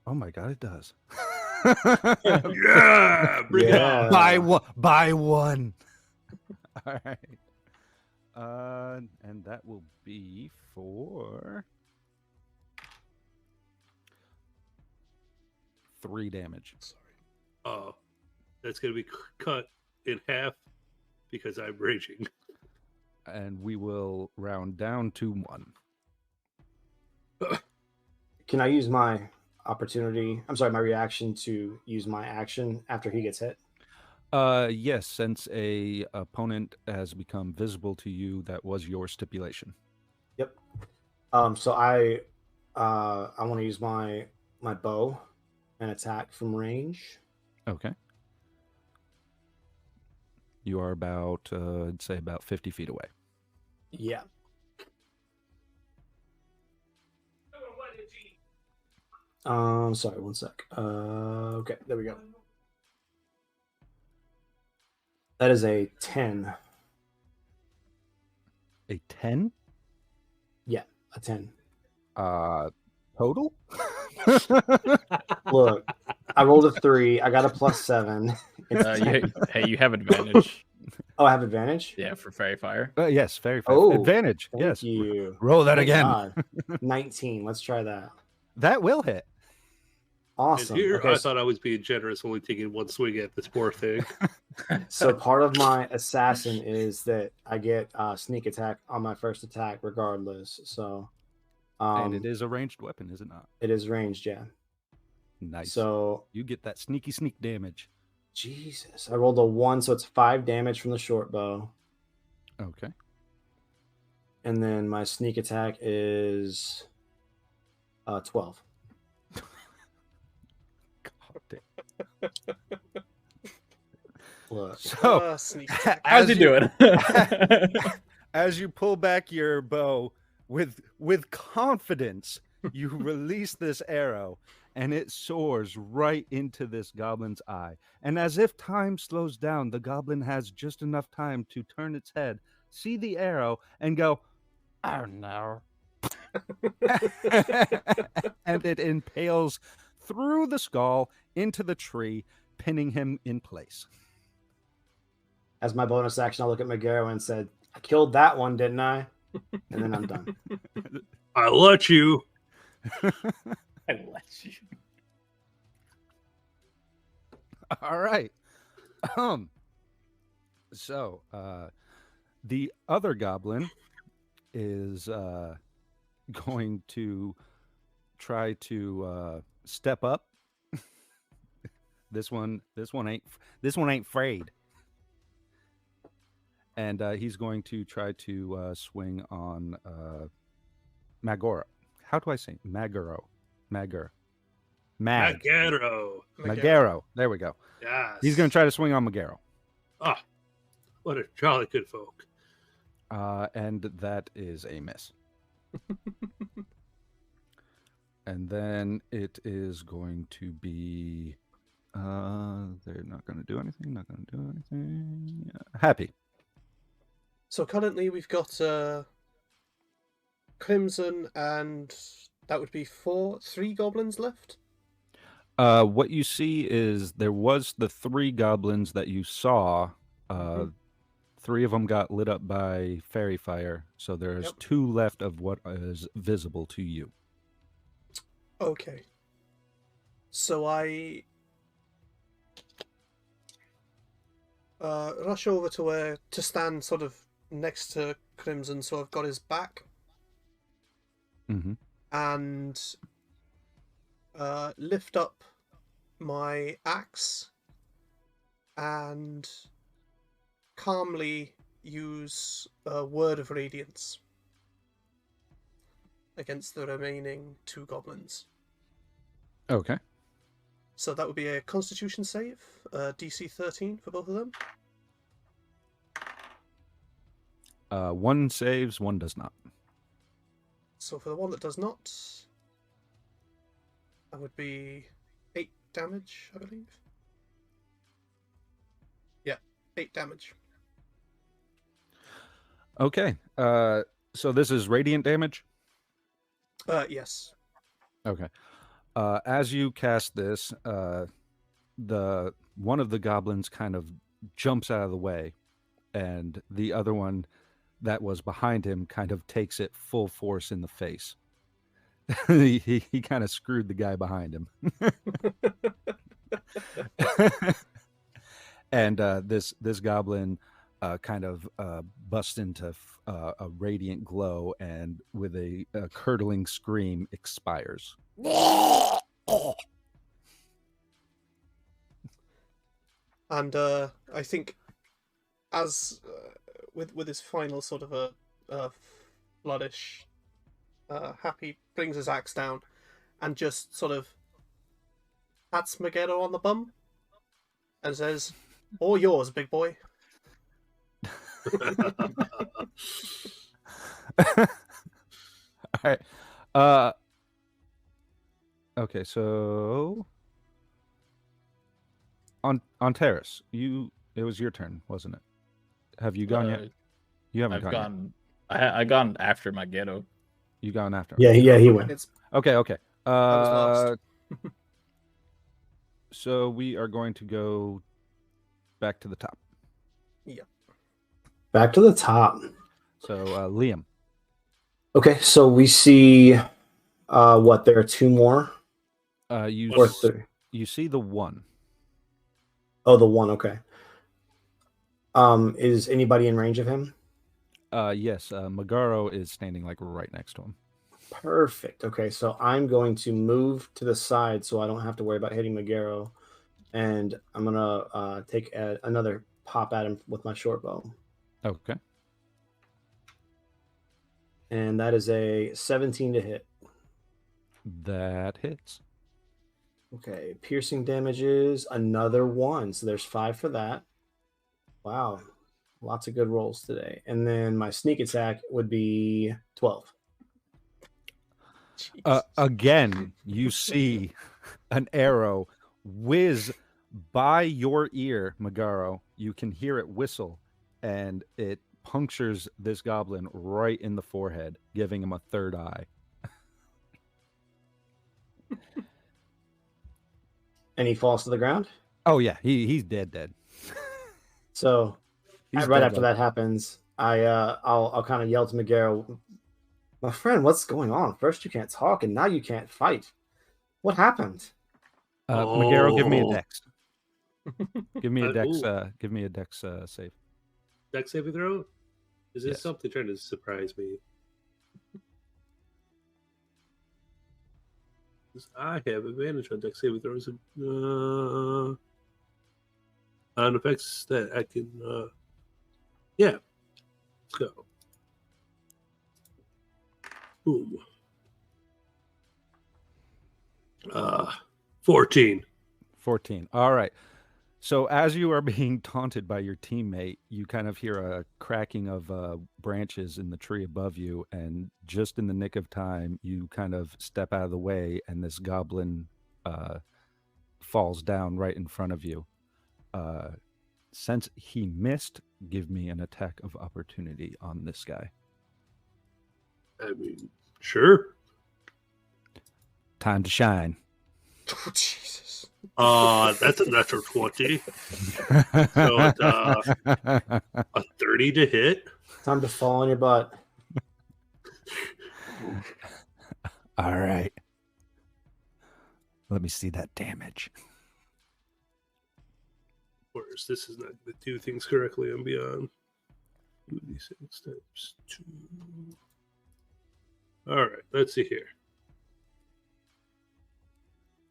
Oh my god, it does. Yeah, bring it on. Buy one. All right. And that will be for 3 damage. Sorry. That's gonna be cut in half because I'm raging. And we will round down to 1. Can I use my opportunity? I'm sorry, my reaction to use my action after he gets hit? Yes, since a opponent has become visible to you, that was your stipulation. Yep. So I want to use my bow and attack from range. Okay. You are about, I'd say, about 50 feet away. Yeah. Sorry, one sec. Okay, there we go. That is a 10. A 10? Yeah, a 10. Total? Look, I rolled a 3. I got a +7. It's 10. Hey, you have advantage. Oh, I have advantage? Yeah, for fairy fire. Yes, very fair. Oh, Advantage. Thank Yes. you. Roll that Thank again. God. 19. Let's try that. That will hit. Awesome. Here, Okay, I thought I was being generous, only taking one swing at this poor thing. so part of my assassin is that I get sneak attack on my first attack regardless. So And it is a ranged weapon, is it not? it is ranged, yeah. Nice. So you get that sneak damage. Jesus. I rolled a 1, so it's 5 damage from the short bow. Okay. And then my sneak attack is 12. God damn. Look. So, Sneak as How's he doing? as you pull back your bow with confidence, you release this arrow, and it soars right into this goblin's eye. And as if time slows down, the goblin has just enough time to turn its head, see the arrow, and go, "Oh no!" And it impales through the skull into the tree, pinning him in place. As my bonus action, I look at Megaro and said, I killed that one, didn't I? And then I'm done. I let you. I let you. All right. So the other goblin is going to try to step up. This one ain't afraid. And he's going to try to swing on Magoro. How do I say Magaro? Magaro. Magaro. There we go. Yes. He's going to try to swing on Magaro. Ah, what a jolly good folk. And that is a miss. And then it is going to be... they're not going to do anything. Happy. So currently we've got Crimson, and that would be 3 goblins left. What you see is there was the 3 goblins that you saw. 3 of them got lit up by fairy fire, so there's 2 left of what is visible to you. Okay. So I rush over to stand sort of next to Crimson, so I've got his back, and lift up my axe and calmly use a word of radiance against the remaining 2 goblins. Okay. So that would be a Constitution save, DC 13 for both of them. 1 saves, 1 does not. So for the one that does not, that would be 8 damage, I believe. Yeah, 8 damage. Okay. So this is radiant damage? Yes. Okay. As you cast this, the one of the goblins kind of jumps out of the way, and the other one that was behind him kind of takes it full force in the face. he kind of screwed the guy behind him. And this goblin kind of busts into a radiant glow, and with a curdling scream expires. And I think, as with his final sort of a bloodish. Happy brings his axe down and just sort of pats Megero on the bum and says, "All yours, big boy." All right. Okay, so on Terrace, it was your turn, wasn't it? Have you gone yet? You haven't I've gone gone. I gone after my ghetto. yet. You gone after? Yeah, he went. It's Okay. I was last. So we are going to go back to the top. Back to the top. So Liam. Okay, so we see what? There are two more. You Or three. you see the one. Oh, the one. Okay. Is anybody in range of him? Yes. Megaro is standing like right next to him. Perfect. Okay, so I'm going to move to the side so I don't have to worry about hitting Megaro, and I'm gonna take another pop at him with my short bow, Okay. and that is a 17 to hit. That hits. Okay, piercing damage is another 1, so there's 5 for that. Wow, lots of good rolls today. And then my sneak attack would be 12. Again, you see an arrow whiz by your ear, Megaro. You can hear it whistle, and it punctures this goblin right in the forehead, giving him a third eye. And he falls to the ground. Oh yeah, he's dead. So He's right dead, after though. that happens, I'll kind of yell to Megaro, "My friend, what's going on? First you can't talk, and now you can't fight. What happened?" Megaro, give me a Oh. dex. Give me a dex. Ooh. Give me a dex save. Dex saving throw? Is this Yes. something trying to surprise me? 'Cause I have advantage on dex saving throws. On effects that I can. Yeah. Let's go. Boom. 14. 14. All right. So as you are being taunted by your teammate, you kind of hear a cracking of branches in the tree above you, and just in the nick of time, you kind of step out of the way, and this goblin falls down right in front of you. Since he missed, give me an attack of opportunity on this guy. I mean, sure. Time to shine. Oh, Jesus. That's a natural 20. So it's a 30 to hit. Time to fall on your butt. All right. Let me see that damage. Whereas this is not going to do things correctly and beyond. 2d6 times 2. All right, let's see here.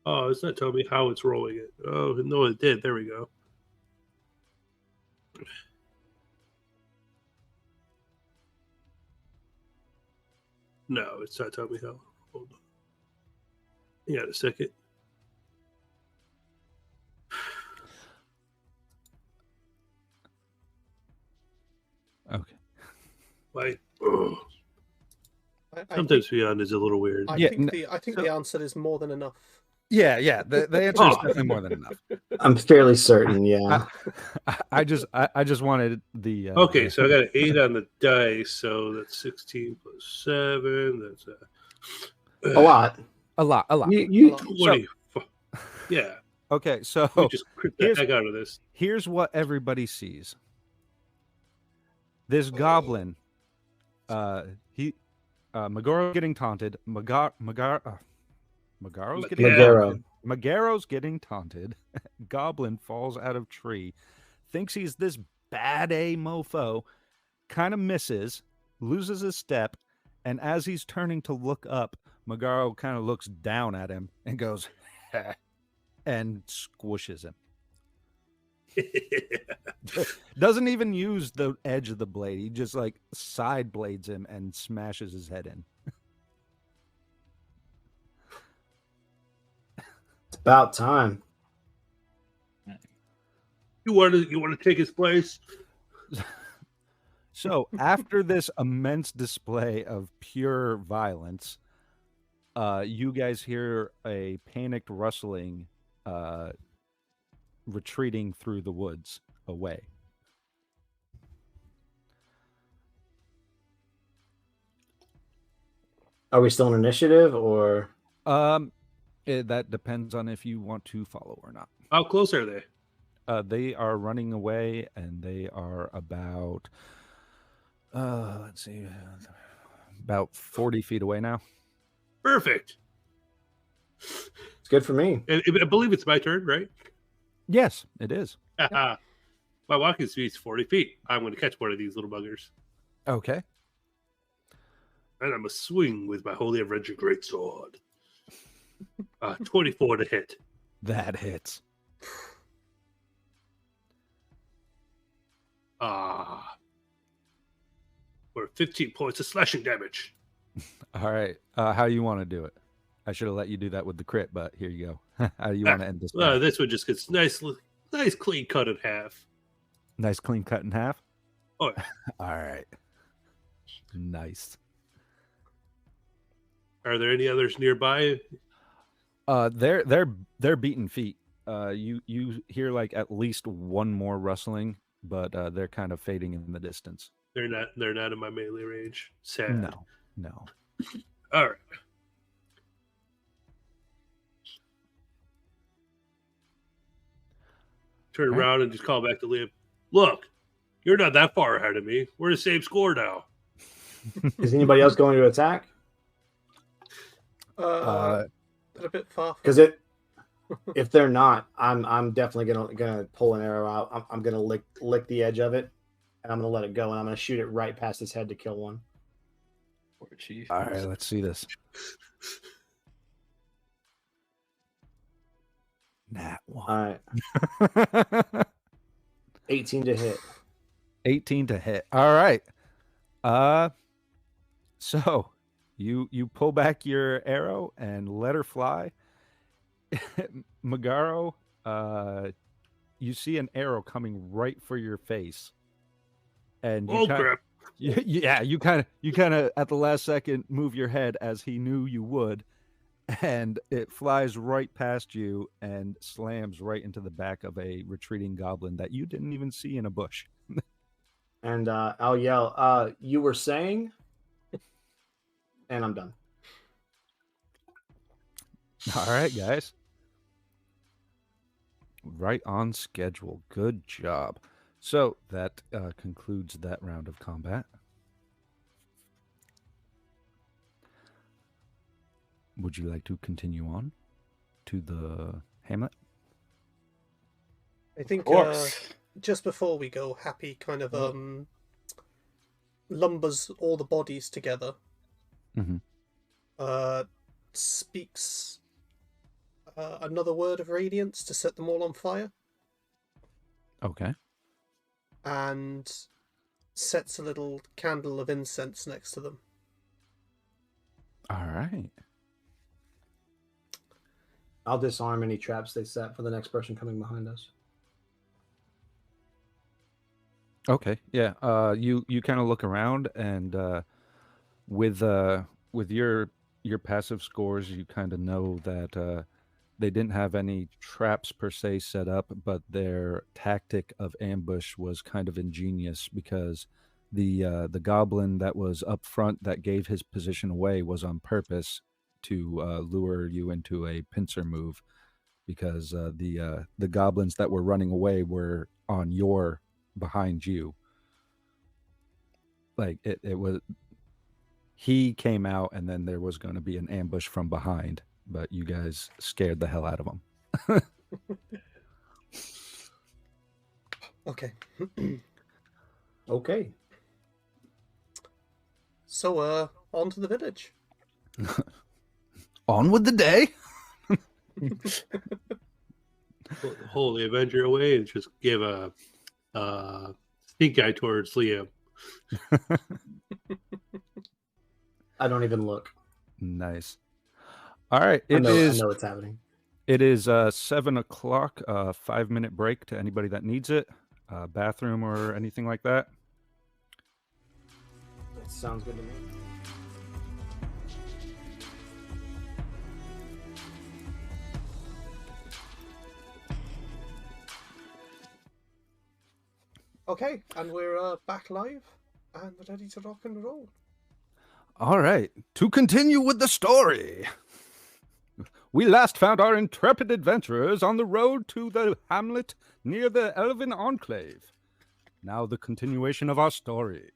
Oh, it's not telling me how it's rolling it. Oh, no, it did. There we go. No, it's not telling me how. Hold on. Hang on a second. Okay. Like, I sometimes beyond is a little weird. I Yeah, think so- the answer is more than enough. Yeah. The answer is definitely more than enough. I'm fairly certain, yeah. I just wanted the Okay, so I got an 8 on the dice, so that's 16 plus 7. That's A lot. a lot. You 20. Yeah, Okay, so we just crit the here's- heck out of this. here's what everybody sees. This goblin, Megaro getting taunted. Megaro's getting Megaro. Megaro's getting taunted. Goblin falls out of tree, thinks he's this bad A mofo, kind of misses, loses his step, and as he's turning to look up, Megaro kind of looks down at him and goes, and squishes him. Doesn't even use the edge of the blade. He just like side blades him and smashes his head in. It's about time. You want to take his place? So after this immense display of pure violence, you guys hear a panicked rustling, retreating through the woods away. Are we still in initiative or? That depends on if you want to follow or not. How close are they? They are running away, and they are about, let's see, about 40 feet away now. Perfect. It's good for me. I believe it's my turn, right? Yes, it is. My walking speed's 40 feet. I'm going to catch one of these little buggers. Okay. And I'm going to swing with my Holy Avenger Greatsword. 24 to hit. That hits. For 15 points of slashing damage. All right. How you want to do it? I should have let you do that with the crit, but here you go. How do you want to end this? This one just gets nice clean cut in half. Nice clean cut in half? Oh, yeah. All right. Nice. Are there any others nearby? They're beating feet. You hear like at least one more rustling, but they're kind of fading in the distance. They're not in my melee range. Sad. No. All right. Turn around and just call back to Liam. Look, you're not that far ahead of me. We're the same score now. Is anybody else going to attack? A bit far. Because if they're not, I'm definitely gonna pull an arrow out. I'm gonna lick the edge of it, and I'm gonna let it go, and I'm gonna shoot it right past his head to kill one. Poor Chief. All right, let's see this. Nat one. All right. 18 to hit. 18 to hit. All right. So you pull back your arrow and let her fly. Magaro, you see an arrow coming right for your face. And you crap. you kind of at the last second move your head as he knew you would, and it flies right past you and slams right into the back of a retreating goblin that you didn't even see in a bush. And I'll yell, you were saying? And I'm done. All right, guys. Right on schedule. Good job. So that concludes that round of combat. Would you like to continue on to the hamlet? I think Of course. just before we go, Happy kind of lumbers all the bodies together. Mm-hmm. Speaks another word of radiance to set them all on fire. Okay. And sets a little candle of incense next to them. All right. I'll disarm any traps they set for the next person coming behind us. Okay. Yeah. You kind of look around, and with your passive scores, you kind of know that they didn't have any traps per se set up, but their tactic of ambush was kind of ingenious because the goblin that was up front that gave his position away was on purpose to lure you into a pincer move, because the goblins that were running away were on your behind you. Like it was, he came out and then there was going to be an ambush from behind, but you guys scared the hell out of him. Okay. Okay. So, on to the village. On with the day. Hold the Avenger away and just give a stink eye towards Liam. I don't even look. Nice. All right. I know it's happening. It is 7 o'clock. 5-minute break to anybody that needs it. Bathroom or anything like that. That sounds good to me. Okay, and we're back live and ready to rock and roll. All right. To continue with the story. We last found our intrepid adventurers on the road to the hamlet near the Elven Enclave. Now the continuation of our story.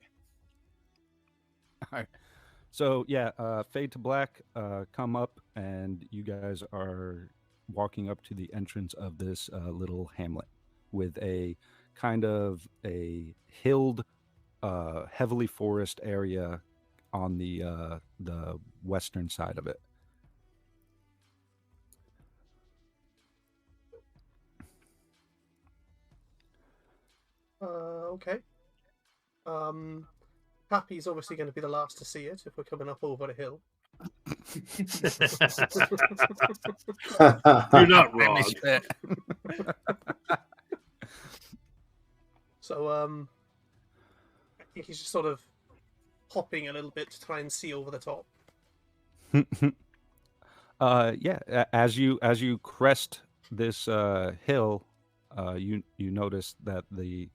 All right. So, yeah, fade to black, come up, and you guys are walking up to the entrance of this little hamlet with a kind of a hilled, heavily forest area on the western side of it. Okay. Happy's obviously going to be the last to see it if we're coming up over a hill. You're not wrong. So, I think he's just sort of hopping a little bit to try and see over the top. Yeah, as you crest this hill, you notice that the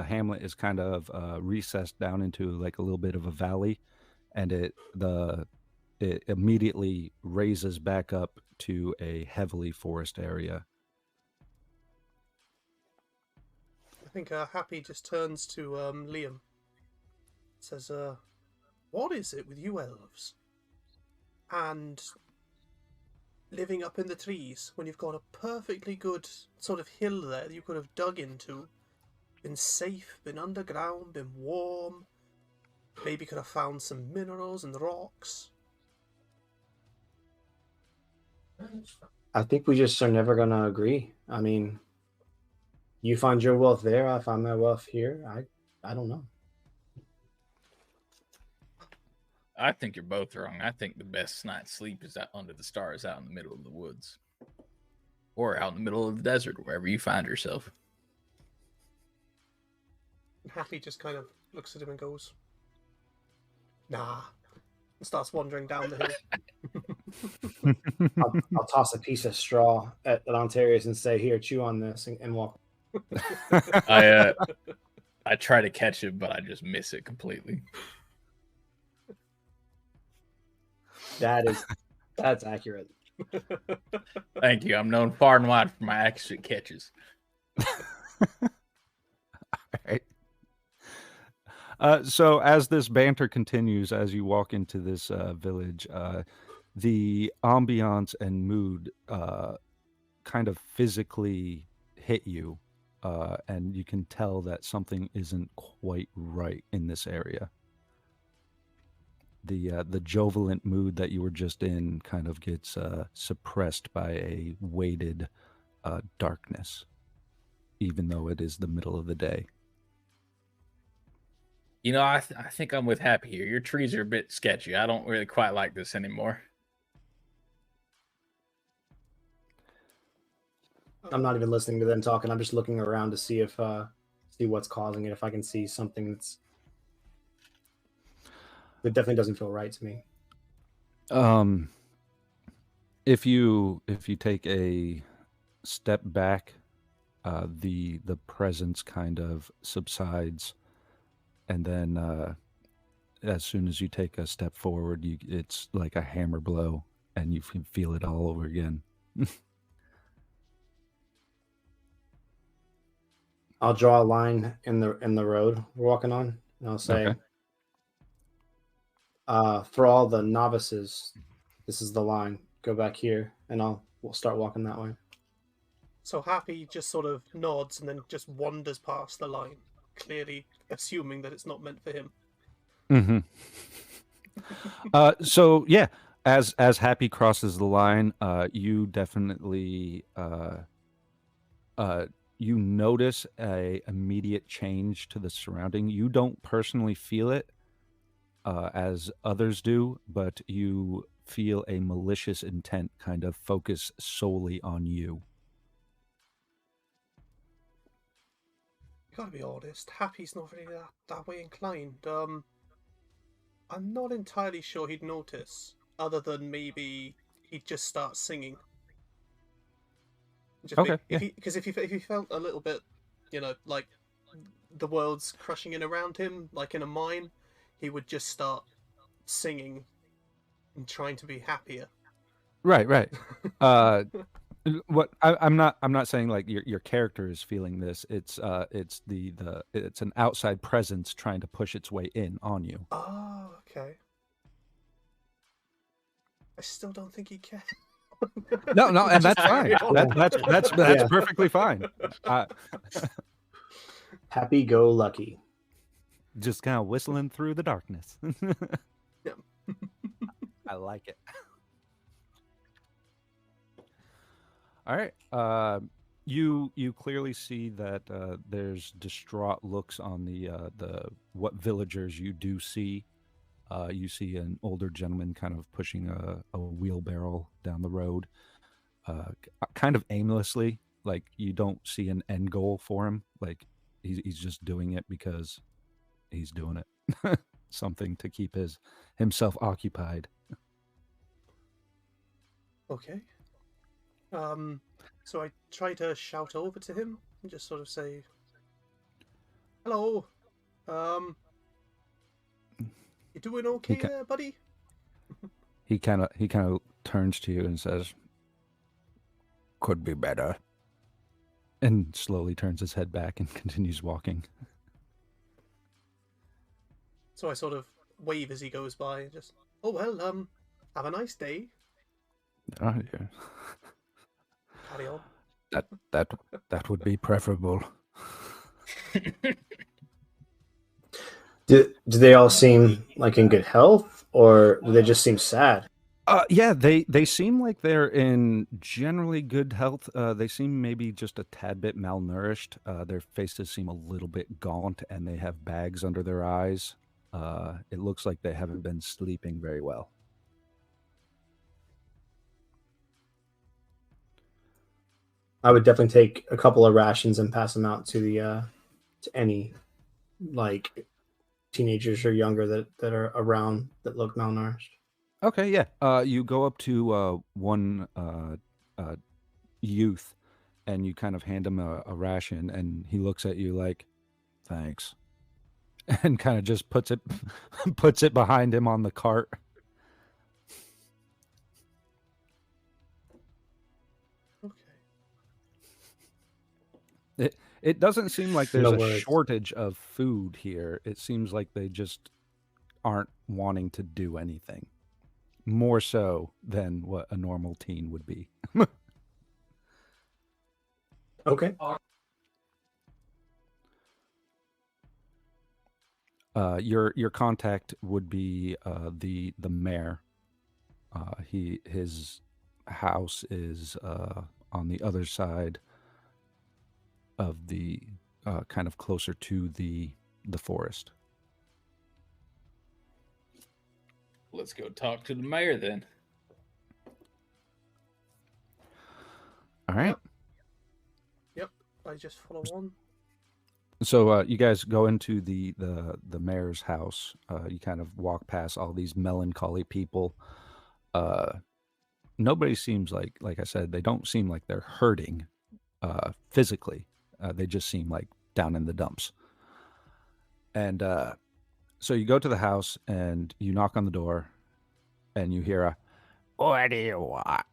hamlet is kind of recessed down into like a little bit of a valley, and it immediately raises back up to a heavily forest area. I think Happy just turns to Liam. Says, what is it with you elves? And living up in the trees when you've got a perfectly good sort of hill there that you could have dug into, been safe, been underground, been warm, maybe could have found some minerals and rocks. I think we just are never going to agree. I mean, you find your wealth there, I find my wealth here. I don't know. I think you're both wrong. I think the best night's sleep is out under the stars out in the middle of the woods. Or out in the middle of the desert, wherever you find yourself. And Happy just kind of looks at him and goes, nah, and starts wandering down the hill. I'll toss a piece of straw at Ontarius and say, here, chew on this, and walk. I try to catch it, but I just miss it completely. That's accurate. Thank you. I'm known far and wide for my accurate catches. All right. So as this banter continues, as you walk into this village, the ambiance and mood kind of physically hit you, and you can tell that something isn't quite right in this area. The jovilant mood that you were just in kind of gets suppressed by a weighted darkness, even though it is the middle of the day. You know, I think I'm with Happy here. Your trees are a bit sketchy. I don't really quite like this anymore. I'm not even listening to them talking. I'm just looking around to see what's causing it. If I can see something that definitely doesn't feel right to me. If you take a step back, the presence kind of subsides, and then as soon as you take a step forward, it's like a hammer blow, and you can feel it all over again. I'll draw a line in the road we're walking on, and I'll say, okay. For all the novices, this is the line. Go back here, and we'll start walking that way. So Happy just sort of nods and then just wanders past the line, clearly assuming that it's not meant for him. Mm-hmm. So yeah, as Happy crosses the line, you definitely you notice a immediate change to the surrounding. You don't personally feel it as others do, but you feel a malicious intent kind of focus solely on you. You gotta be honest, Happy's not really that way inclined. I'm not entirely sure he'd notice, other than maybe he'd just start singing. Just Okay, because if he felt a little bit, like the world's crushing in around him, like in a mine, he would just start singing and trying to be happier. Right. What I'm not saying like your character is feeling this. It's it's an outside presence trying to push its way in on you. Oh, okay. I still don't think he can. No, and that's fine. That's Yeah. perfectly fine. Happy go lucky. Just kind of whistling through the darkness. Yeah. I like it. All right. You clearly see that there's distraught looks on the what villagers you do see. You see an older gentleman kind of pushing a wheelbarrow down the road, kind of aimlessly. Like you don't see an end goal for him. Like he's just doing it because he's doing it. Something to keep himself occupied. Okay. So I try to shout over to him and just sort of say, "Hello. You doing okay there, buddy?" He kind of turns to you and says, "Could be better," and slowly turns his head back and continues walking. So I sort of wave as he goes by, and just, "Oh well, have a nice day. Oh, yeah. Carry on." That would be preferable. Do they all seem like in good health, or do they just seem sad? Yeah, they seem like they're in generally good health. They seem maybe just a tad bit malnourished. Their faces seem a little bit gaunt, and they have bags under their eyes. It looks like they haven't been sleeping very well. I would definitely take a couple of rations and pass them out to to any like teenagers or younger that are around that look malnourished. Okay, yeah. You go up to one youth, and you kind of hand him a ration, and he looks at you like, "Thanks," and kind of just puts it behind him on the cart. Okay. It doesn't seem like there's No a worries. shortage of food here. It seems like they just aren't wanting to do anything. More so than what a normal teen would be. Okay. Your contact would be the mayor. His house is on the other side of the kind of closer to the forest. Let's go talk to the mayor then. All right. Yep. I just follow on. So you guys go into the mayor's house. You kind of walk past all these melancholy people. Nobody seems like I said, they don't seem like they're hurting physically. They just seem like down in the dumps. And so you go to the house and you knock on the door, and you hear a, "What do you want?"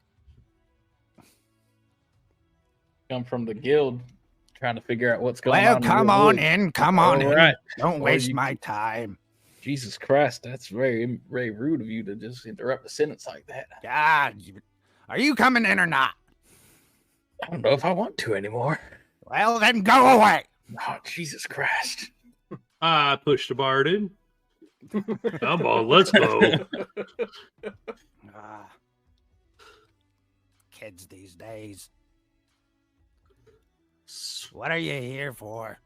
Come from the guild, trying to figure out what's going on. Well, in come your on woods. in. Come on All in. right. Don't Well, waste you- my time. Jesus Christ, that's very, very rude of you to just interrupt a sentence like that. God, are you coming in or not? I don't know if I want to anymore. Well, then go away. Oh, Jesus Christ. I pushed the bard in. Come on, let's go. Kids these days. What are you here for?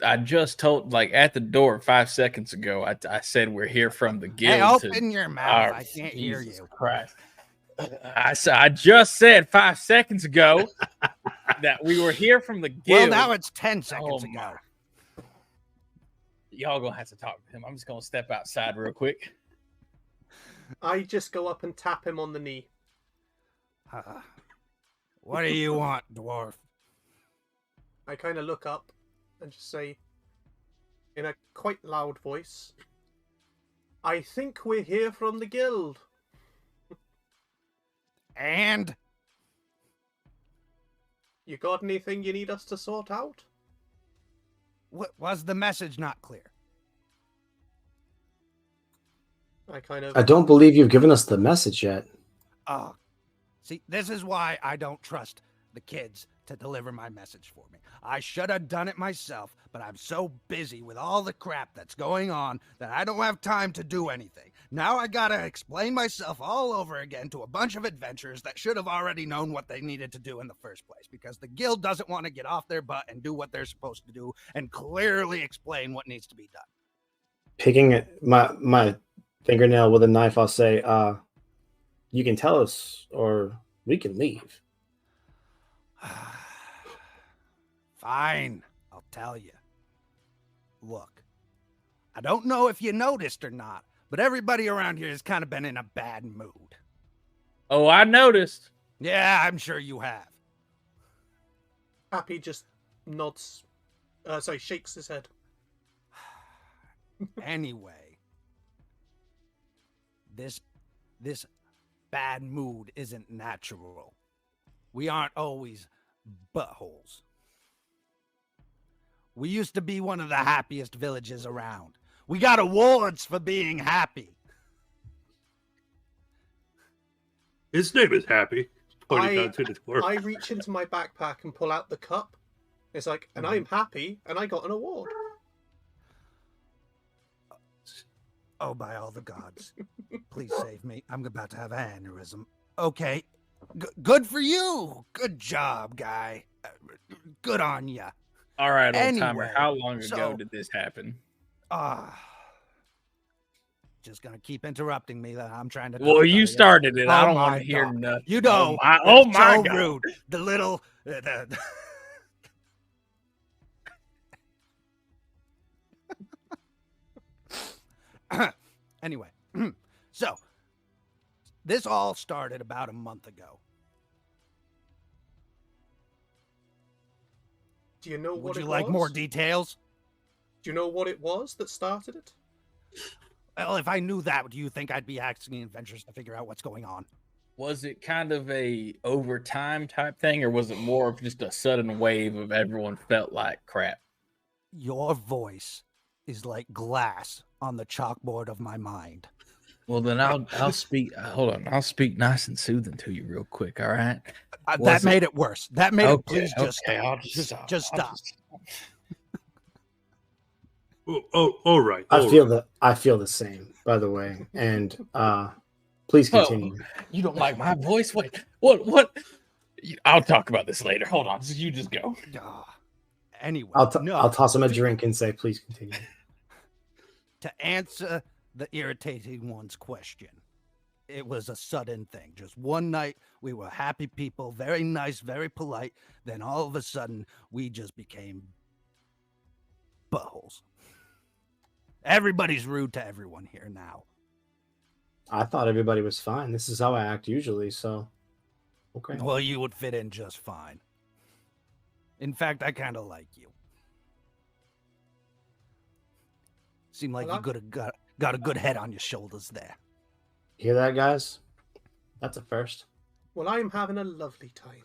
I just told, like, at the door 5 seconds ago, I said we're here from the guild. Hey, open your mouth. Oh, I can't hear Jesus you. Christ. I just said 5 seconds ago that we were here from the Well, guild. now it's 10 seconds ago. Y'all gonna have to talk to him. I'm just gonna step outside real quick. I just go up and tap him on the knee. What do you want, dwarf? I kind of look up and just say, in a quite loud voice, I think we're here from the guild. And? You got anything you need us to sort out? Was the message not clear? I don't believe you've given us the message yet. Oh, see, this is why I don't trust the kids to deliver my message for me. I should have done it myself, but I'm so busy with all the crap that's going on that I don't have time to do anything. Now I gotta explain myself all over again to a bunch of adventurers that should have already known what they needed to do in the first place, because the guild doesn't want to get off their butt and do what they're supposed to do and clearly explain what needs to be done. Picking my fingernail with a knife, I'll say, you can tell us or we can leave. Fine, I'll tell you. Look, I don't know if you noticed or not, but everybody around here has kind of been in a bad mood. Oh, I noticed. Yeah, I'm sure you have. Happy just nods. Shakes his head. Anyway, this bad mood isn't natural. We aren't always buttholes. We used to be one of the happiest villages around. We got awards for being happy. His name is Happy. Pointing down to the dwarf. I reach into my backpack and pull out the cup. It's like, and I'm happy, and I got an award. Oh, by all the gods. Please save me. I'm about to have an aneurysm. Okay. Good for you. Good job, guy. Good on ya. All right, old timer. Anyway, How long ago did this happen? Just gonna keep interrupting me. That I'm trying to. Well, you started it. Oh, I don't want my to hear God. nothing. You know. Oh my so God. rude. The little. Anyway, so this all started about a month ago. Do you know what it was? Would you like more details? Do you know what it was that started it? Well, if I knew that, do you think I'd be asking adventurers to figure out what's going on? Was it kind of a overtime type thing, or was it more of just a sudden wave of everyone felt like crap? Your voice is like glass on the chalkboard of my mind. Well, then I'll speak. Hold on, I'll speak nice and soothing to you real quick. All right. That made it worse. That made it. Please just okay, stop. I'll just stop. Just stop. All right. I feel the same, by the way. And please continue. Oh, you don't like my voice? Wait, what? I'll talk about this later. Hold on, you just go. Anyway, I'll toss him a drink and say, please continue. To answer the irritating one's question, it was a sudden thing. Just one night, we were happy people, very nice, very polite. Then all of a sudden, we just became buttholes. Everybody's rude to everyone here now. I thought everybody was fine. This is how I act usually, so okay. Well, you would fit in just fine. In fact, I kind of like you. Seem like you got a good head on your shoulders there. Hear that, guys? That's a first. Well, I'm having a lovely time.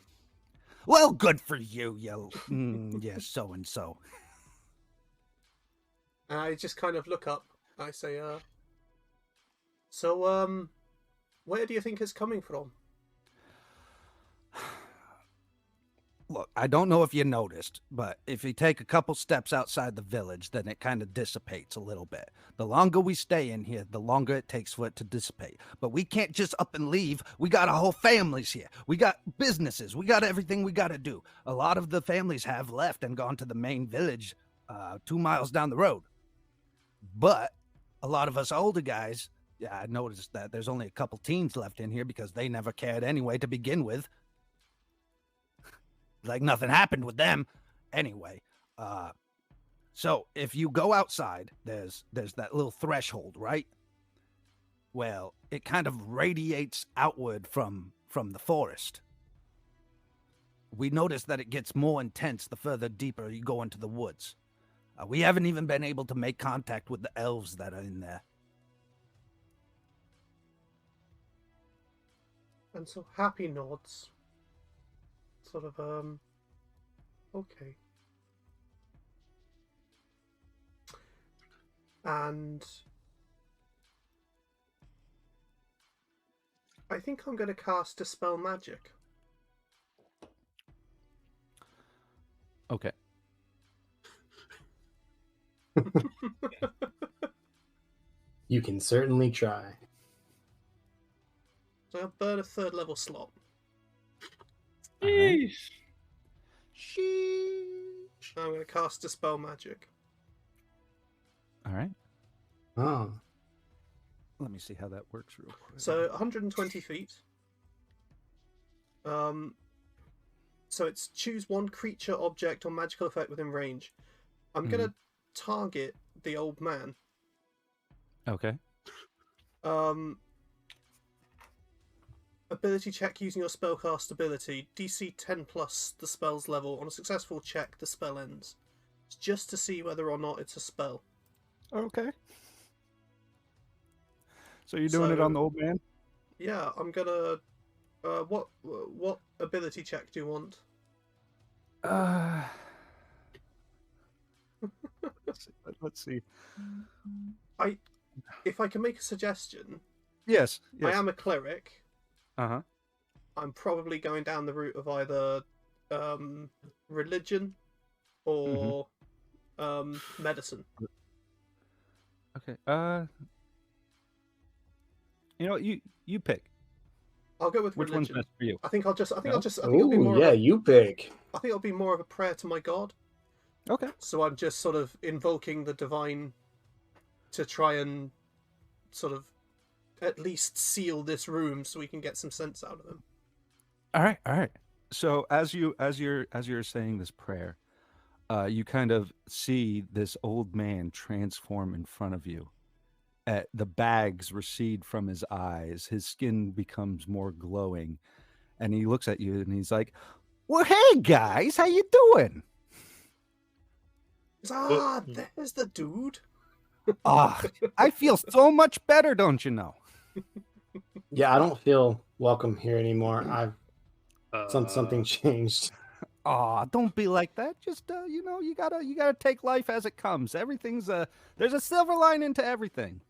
Well, good for you, yeah, so and so. And I just kind of look up. I say, so, where do you think it's coming from? Look, I don't know if you noticed, but if you take a couple steps outside the village, then it kind of dissipates a little bit. The longer we stay in here, the longer it takes for it to dissipate. But we can't just up and leave. We got our whole families here. We got businesses. We got everything we got to do. A lot of the families have left and gone to the main village 2 miles down the road. But a lot of us older guys, yeah, I noticed that there's only a couple teens left in here because they never cared anyway to begin with. Like nothing happened with them anyway. So if you go outside, there's that little threshold, right? Well, it kind of radiates outward from the forest. We notice that it gets more intense the further deeper you go into the woods. We haven't even been able to make contact with the elves that are in there. And so Happy nods. Sort of, okay. And I think I'm going to cast Dispel Magic. Okay. You can certainly try. So I'll burn a 3rd level slot. Alright. I'm going to cast Dispel Magic. All right. Oh. Let me see how that works real quick. So 120 feet. So it's choose one creature, object, or magical effect within range. I'm going to target the old man. Okay. Ability check using your spellcast ability. DC 10 plus the spell's level. On a successful check, the spell ends. It's just to see whether or not it's a spell. Okay. So you're doing it on the old man? Yeah, I'm gonna... what ability check do you want? Let's see. If I can make a suggestion, Yes. I am a cleric. Uh-huh. I'm probably going down the route of either religion or medicine. Okay. You know what? You pick. I'll go with Which religion. one's best for you? I think it'll be Ooh, more. yeah, you pick. I think it'll be more of a prayer to my god. Okay. So I'm just sort of invoking the divine to try and sort of at least seal this room so we can get some sense out of them. All right. So as you're saying this prayer, you kind of see this old man transform in front of you. The bags recede from his eyes. His skin becomes more glowing, and he looks at you and he's like, "Well, hey guys, how you doing?" There's the dude. Ah, I feel so much better, don't you know? Yeah, I don't feel welcome here anymore. Something changed. Aw, don't be like that. Just you gotta take life as it comes. Everything's there's a silver lining to everything.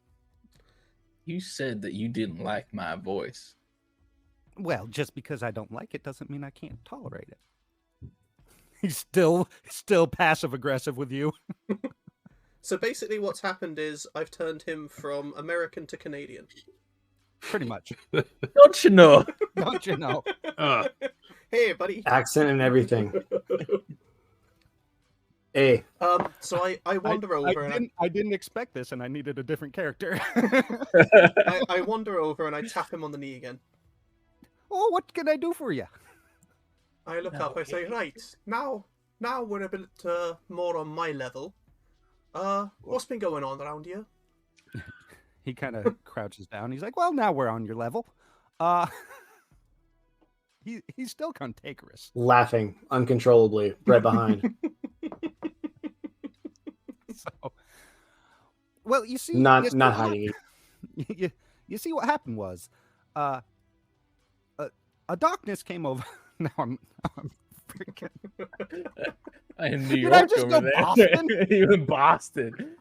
You said that you didn't like my voice. Well, just because I don't like it doesn't mean I can't tolerate it. He's still passive aggressive with you. So basically what's happened is I've turned him from American to Canadian. Pretty much. Don't you know? Don't you know? Hey, buddy. Accent and everything. Hey. So I wander over I didn't expect this, and I needed a different character. I wander over and I tap him on the knee again. Oh, what can I do for you? I look up, I say, right, now we're a bit more on my level. What's been going on around here? He kind of crouches down. He's like, well, now we're on your level. He's still cantankerous. Laughing uncontrollably right behind. So, well, you see, not hiding it. You see what happened was, a darkness came over. Now I'm freaking. In New Did York I just over go there. Boston? You in Boston.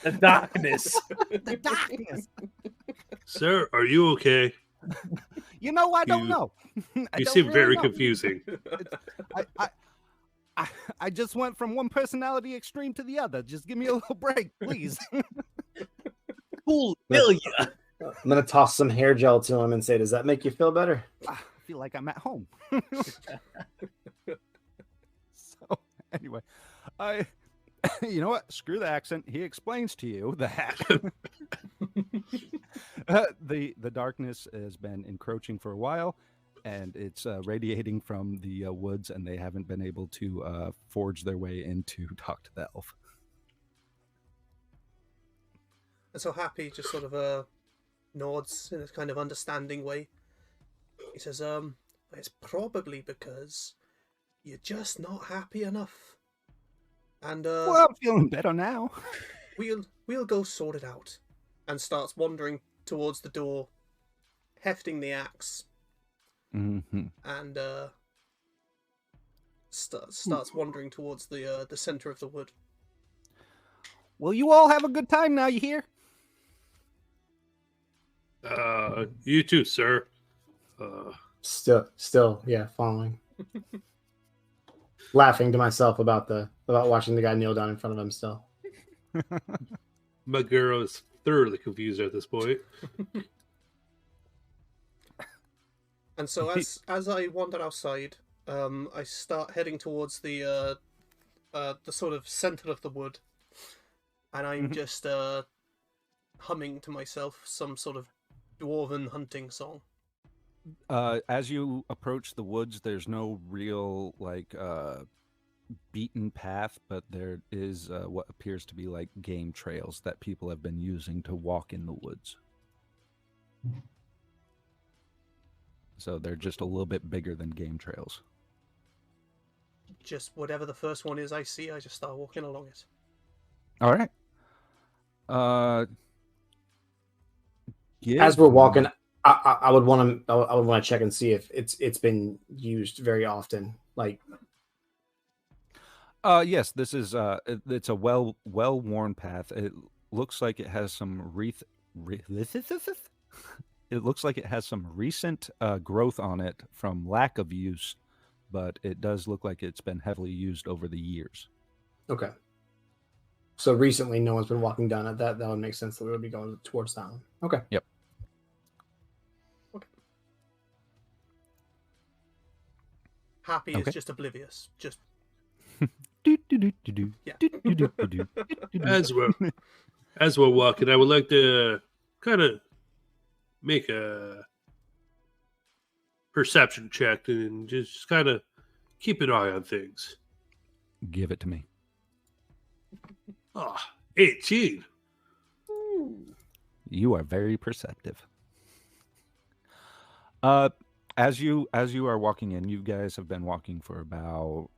The darkness. The darkness. Sir, are you okay? You know, I don't You- know. I You don't seem really very know. confusing. I just went from one personality extreme to the other. Just give me a little break, please. Cool, million. I'm gonna toss some hair gel to him and say, "Does that make you feel better?" I feel like I'm at home. So anyway, you know what? Screw the accent. He explains to you that the darkness has been encroaching for a while, and it's radiating from the woods, and they haven't been able to forge their way in to talk to the elf. And so Happy just sort of nods in a kind of understanding way. He says, it's probably because you're just not happy enough. And Well, I'm feeling better now. we'll go sort it out. And starts wandering towards the door, hefting the axe. Mm-hmm. And starts wandering towards the center of the wood. Well, you all have a good time now, you hear? You too, sir. Still, yeah, following. Laughing to myself about watching the guy kneel down in front of him still. Maguro is thoroughly confused at this point. And so as I wander outside, I start heading towards the sort of center of the wood, and I'm just humming to myself some sort of dwarven hunting song. As you approach the woods, there's no real beaten path, but there is what appears to be like game trails that people have been using to walk in the woods. So they're just a little bit bigger than game trails. Just whatever the first one is I see, I just start walking along it. All right. As we're walking, I would want to check and see if it's been used very often. Like, yes, this is it's a well-worn path. It looks like it has some it looks like it has some recent growth on it from lack of use, but it does look like it's been heavily used over the years. Okay. So recently, no one's been walking down it. That would make sense that we would be going towards that one. Okay. Yep. Okay. Happy is just oblivious. Just yeah. As we're walking, I would like to kind of make a perception check and just kind of keep an eye on things. Give it to me. 18. You are very perceptive. As you are walking in, you guys have been walking for about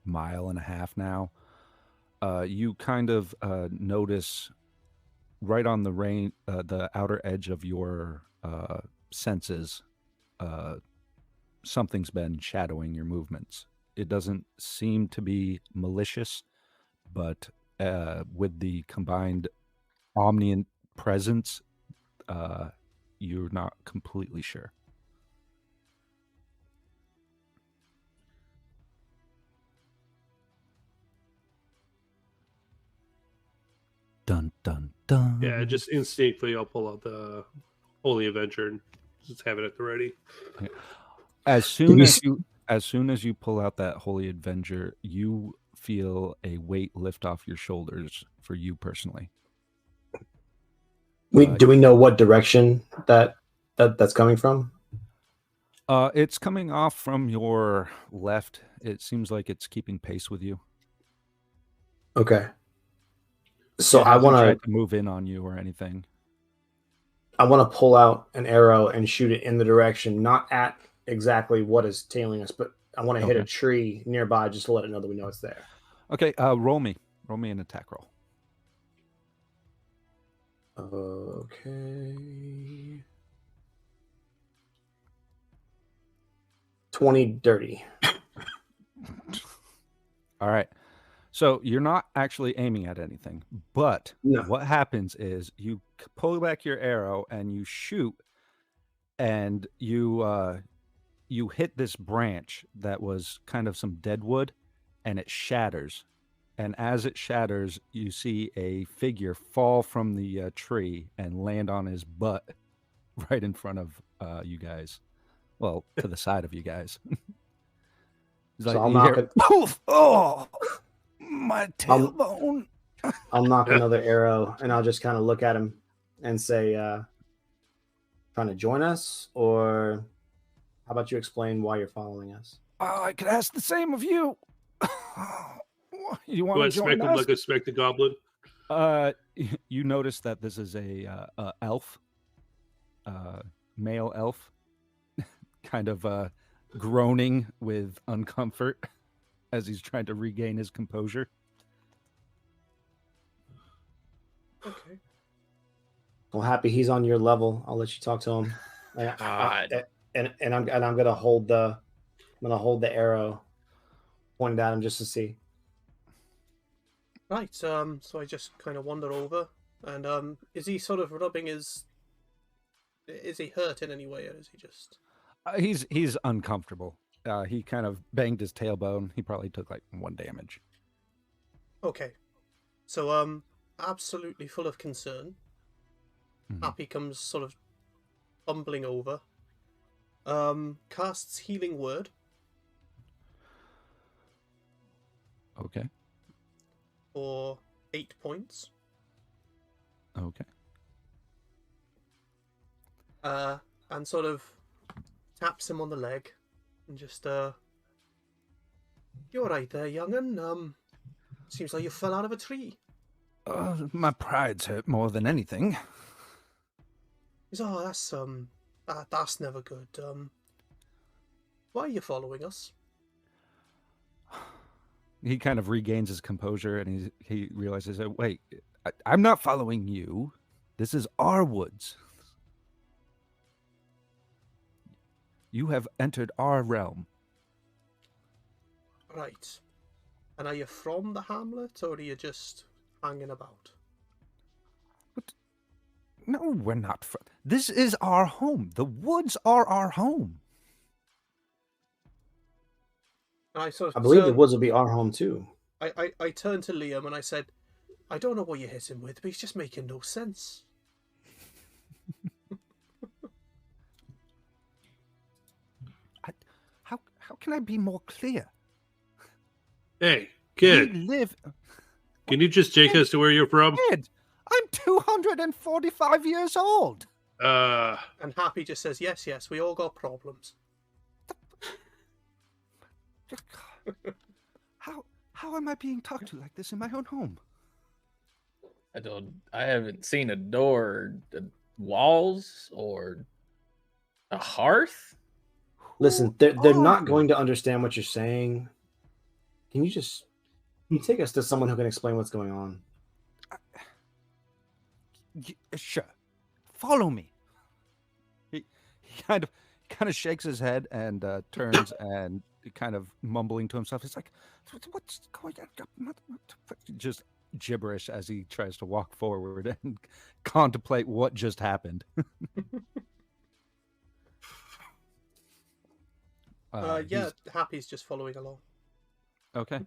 mile and a half now. You kind of notice right on the outer edge of your senses, something's been shadowing your movements. It doesn't seem to be malicious, but with the combined omniscient presence, you're not completely sure. Dun dun dun. Yeah, just instinctively, I'll pull out the Holy Avenger and just have it at the ready. As soon as you pull out that Holy Avenger, you feel a weight lift off your shoulders for you personally. Do we know what direction that's coming from? It's coming off from your left. It seems like it's keeping pace with you. Okay. So It I hasn't want tried to move in on you or anything. I want to pull out an arrow and shoot it in the direction, not at exactly what is tailing us, but I want to hit a tree nearby just to let it know that we know it's there. Okay, roll me an attack roll. Okay. 20 dirty. All right. So you're not actually aiming at anything, but what happens is you pull back your arrow and you shoot, and you you hit this branch that was kind of some dead wood, and it shatters. And as it shatters, you see a figure fall from the tree and land on his butt right in front of you guys. Well, to the side of you guys. It's So I'll you knock hear, it. Poof! Oh, my tailbone. I'll knock another arrow, and I'll just kind of look at him and say, "Trying to join us, or how about you explain why you're following us?" I could ask the same of you. You want Go to ahead, smack join him us? like a smack the goblin. You notice that this is a elf, male elf, kind of groaning with uncomfort as he's trying to regain his composure. Okay. Well, Happy, he's on your level. I'll let you talk to him. God. And I'm gonna hold the arrow pointed at him just to see. Right. So I just kind of wander over, and is he sort of rubbing his? Is he hurt in any way, or is he just? He's uncomfortable. He kind of banged his tailbone. He probably took like 1 damage. Okay. So absolutely full of concern. Mhm. Happy comes sort of bumbling over. Casts healing word. Okay. For 8 points. Okay. And sort of taps him on the leg and just you're right there, young'un. Seems like you fell out of a tree. My pride's hurt more than anything. He's that's never good. Why are you following us? He kind of regains his composure, and he realizes that, wait, I'm not following you. This is our woods. You have entered our realm. Right. And are you from the hamlet, or are you just hanging about? No, we're not. This is our home. The woods are our home. And I sort of I believe the woods will be our home too. I turned to Liam and I said, I don't know what you hit him with, but he's just making no sense. How can I be more clear? Hey, We kid, live. can you just take us to where you're from? Kid, I'm 245 years old. And Happy just says, yes, we all got problems. How am I being talked to like this in my own home? I haven't seen a door, walls, or a hearth. Listen, they're not going to understand what you're saying. Can you take us to someone who can explain what's going on? Sure. Follow me. He kind of shakes his head and turns and kind of mumbling to himself. He's like, "What's going on?" Just gibberish as he tries to walk forward and contemplate what just happened. Happy's just following along. Okay.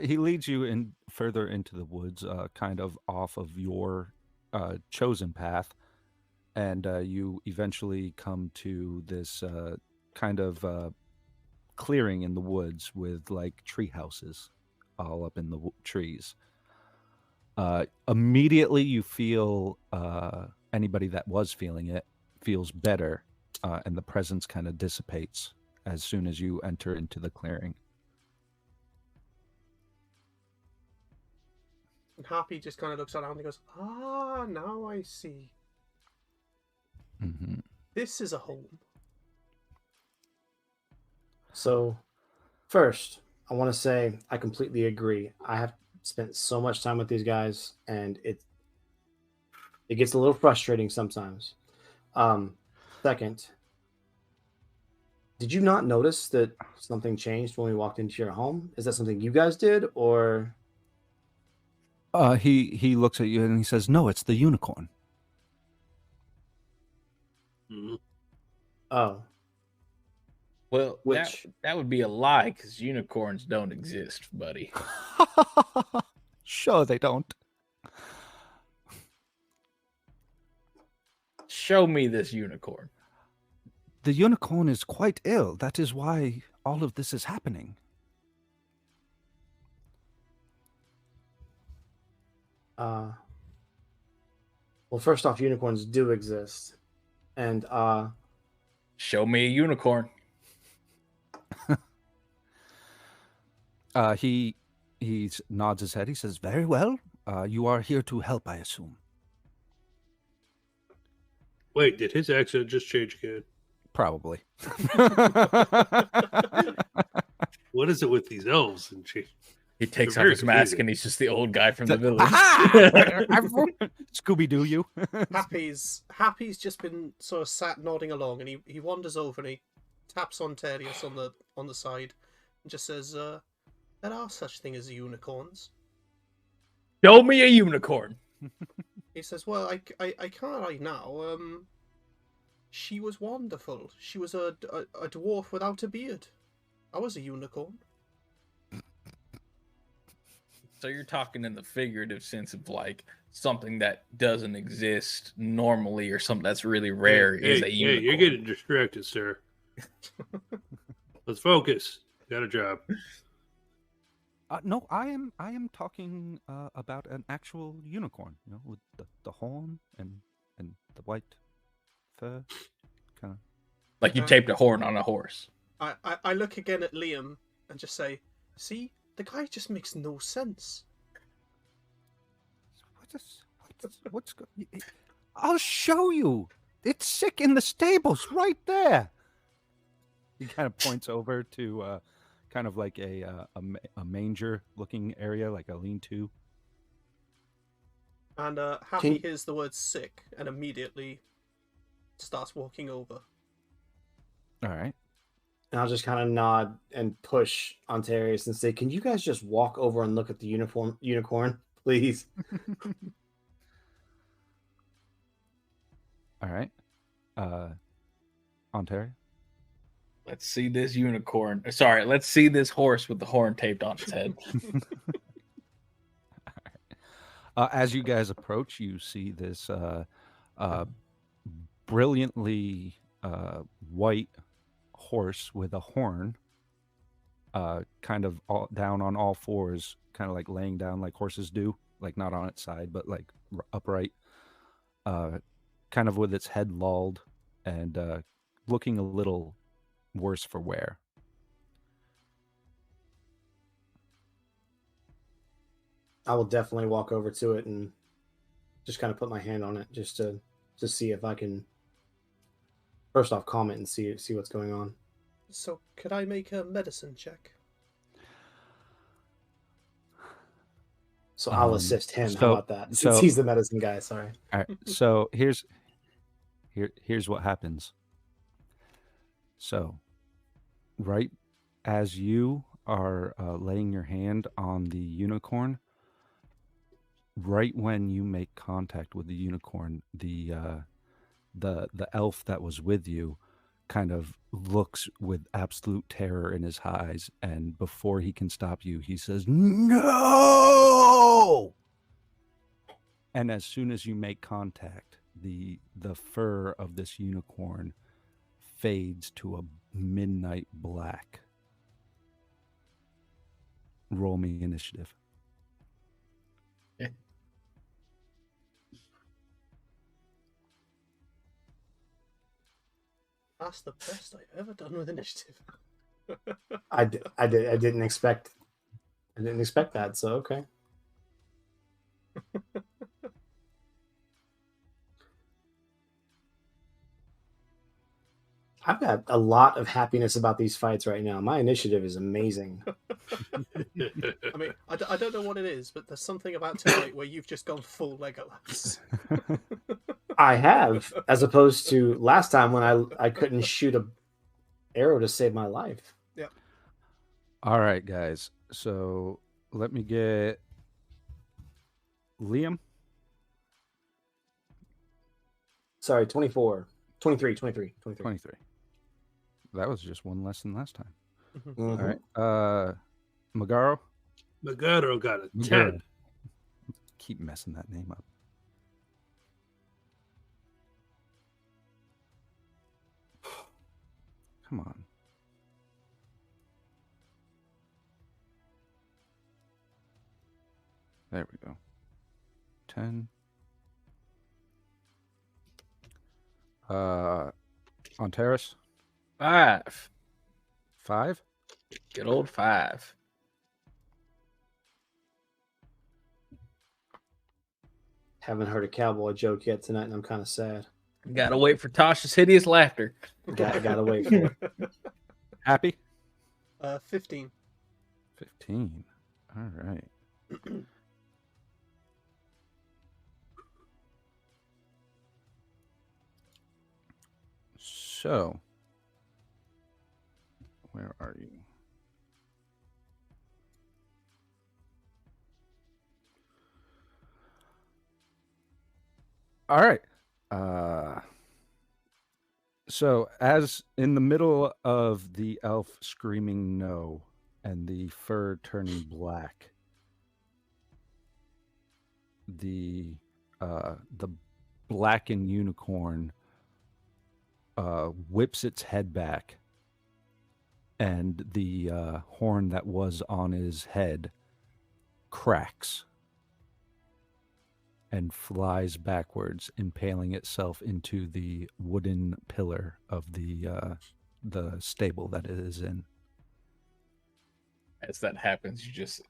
He leads you in further into the woods, kind of off of your chosen path, and you eventually come to this kind of clearing in the woods with like tree houses all up in the trees. Immediately you feel anybody that was feeling it feels better, and the presence kind of dissipates as soon as you enter into the clearing. And Happy just kind of looks around and goes, now I see. Mm-hmm. This is a home. So, first, I want to say I completely agree. I have spent so much time with these guys, and it gets a little frustrating sometimes. Second, did you not notice that something changed when we walked into your home? Is that something you guys did, or? He looks at you and he says, "No, it's the unicorn." Mhm. Oh. Well, Which that would be a lie because unicorns don't exist, buddy. Sure, they don't. Show me this unicorn. The unicorn is quite ill. That is why all of this is happening. well, first off, unicorns do exist, and Show me a unicorn. He nods his head. He says, "Very well. You are here to help, I assume." Wait, did his accent just change again? Probably. What is it with these elves? And He takes They're off very his mask confusing. and he's just the old guy from the village. Scooby Doo you. Happy's just been sort of sat nodding along, and he wanders over and he taps on Terius on the side and just says, "There are such things as unicorns." Show me a unicorn. He says, "Well, I can't right now. She was wonderful. She was a dwarf without a beard. I was a unicorn." So you're talking in the figurative sense of like something that doesn't exist normally or something that's really rare is a unicorn. You're getting distracted, sir. Let's focus. Got a job. No, I am talking about an actual unicorn. You know, with the horn and the white fur, kind of. Like you taped a horn on a horse. I look again at Liam and just say, "See, the guy just makes no sense." What's I'll show you. It's sick in the stables right there. He kind of points over to kind of like a manger-looking area, like a lean-to. And Happy hears the word "sick" and immediately starts walking over. All right. And I'll just kind of nod and push Ontarius and say, "Can you guys just walk over and look at the unicorn, please?" All right. Ontario? Let's see this unicorn. Sorry, let's see this horse with the horn taped on its head. As you guys approach, you see this brilliantly white horse with a horn, kind of down on all fours, kind of like laying down like horses do, like not on its side, but like upright, kind of with its head lolled and looking a little worse for wear. I will definitely walk over to it and just kind of put my hand on it just to see if I can first off calm it and see what's going on. So, could I make a medicine check? So I'll assist him. so- How about that? Since so- he's the medicine guy, sorry. All right. So here's what happens. So, right as you are laying your hand on the unicorn, right when you make contact with the unicorn, the elf that was with you kind of looks with absolute terror in his eyes, and before he can stop you, he says, "No!" And as soon as you make contact, the fur of this unicorn fades to a midnight black. Roll me initiative. That's the best I've ever done with initiative. I didn't expect that. So okay. I've got a lot of happiness about these fights right now. My initiative is amazing. I mean, I don't know what it is, but there's something about tonight where you've just gone full Legolas. I have, as opposed to last time when I couldn't shoot a arrow to save my life. Yep. All right, guys. So let me get Liam. Sorry, 24. 23. 23. that was just one less than last time. Mhm. All right. Magaro. Magaro got a Magaro. 10. Keep messing that name up. Come on. There we go. 10. On Terrace. 5. 5. Good old 5. Haven't heard a cowboy joke yet tonight, and I'm kind of sad. Gotta wait for Tasha's hideous laughter. Gotta wait for it. Happy. 15. 15. All right. So, where are you? All right. So, as in the middle of the elf screaming no and the fur turning black, the blackened unicorn whips its head back, and the horn that was on his head cracks and flies backwards, impaling itself into the wooden pillar of the stable that it is in. As that happens, you just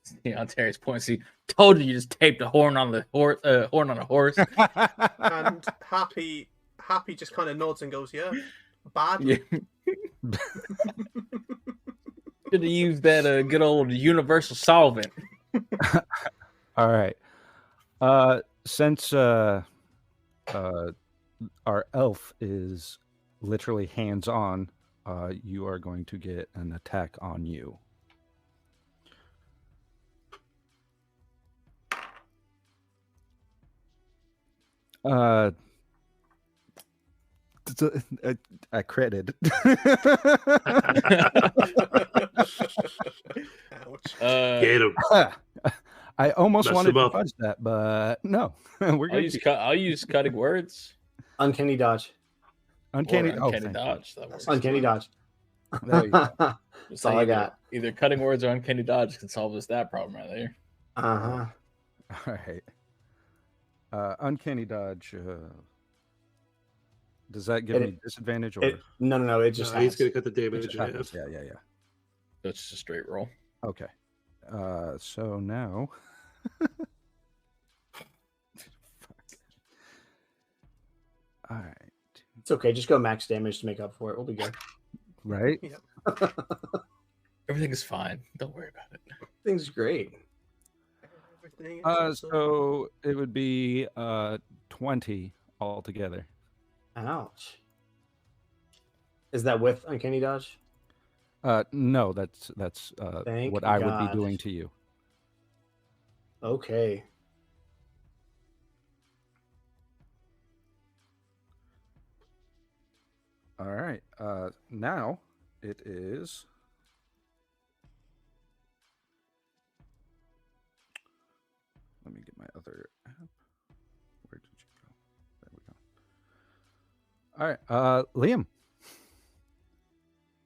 see on Terry's point. See, told you just taped a horn on the horse. Horn on a horse. And Happy just kind of nods and goes, "Yeah, badly." Yeah. Should have used that good old universal solvent. All right. Since our elf is literally hands-on, you are going to get an attack on you. I critted. Ouch. Get him. I almost Mess wanted him to up. fudge that, but no. We're I'll good. use cutting words. Uncanny dodge. Uncanny, Or oh, uncanny thank dodge. That works. Uncanny dodge. you. There you go. That's all I got. Either cutting words or uncanny dodge can solve us that problem right there. Uh-huh. All right. Uncanny dodge. Does that give me disadvantage or No. It just He's has. going to cut the it damage just in half. happens? Yeah. So it's just a straight roll. Okay. So now. Fuck. All right. It's okay. Just go max damage to make up for it. We'll be good. Right. Everything is fine. Don't worry about it. Things great. Everything is awesome. So it would be 20 altogether. Ouch. Is that with uncanny dodge? No, that's Thank what I would God. be doing to you. Okay. All right. Now it is. Let me get my other app. Where did you go? There we go. All right. Liam.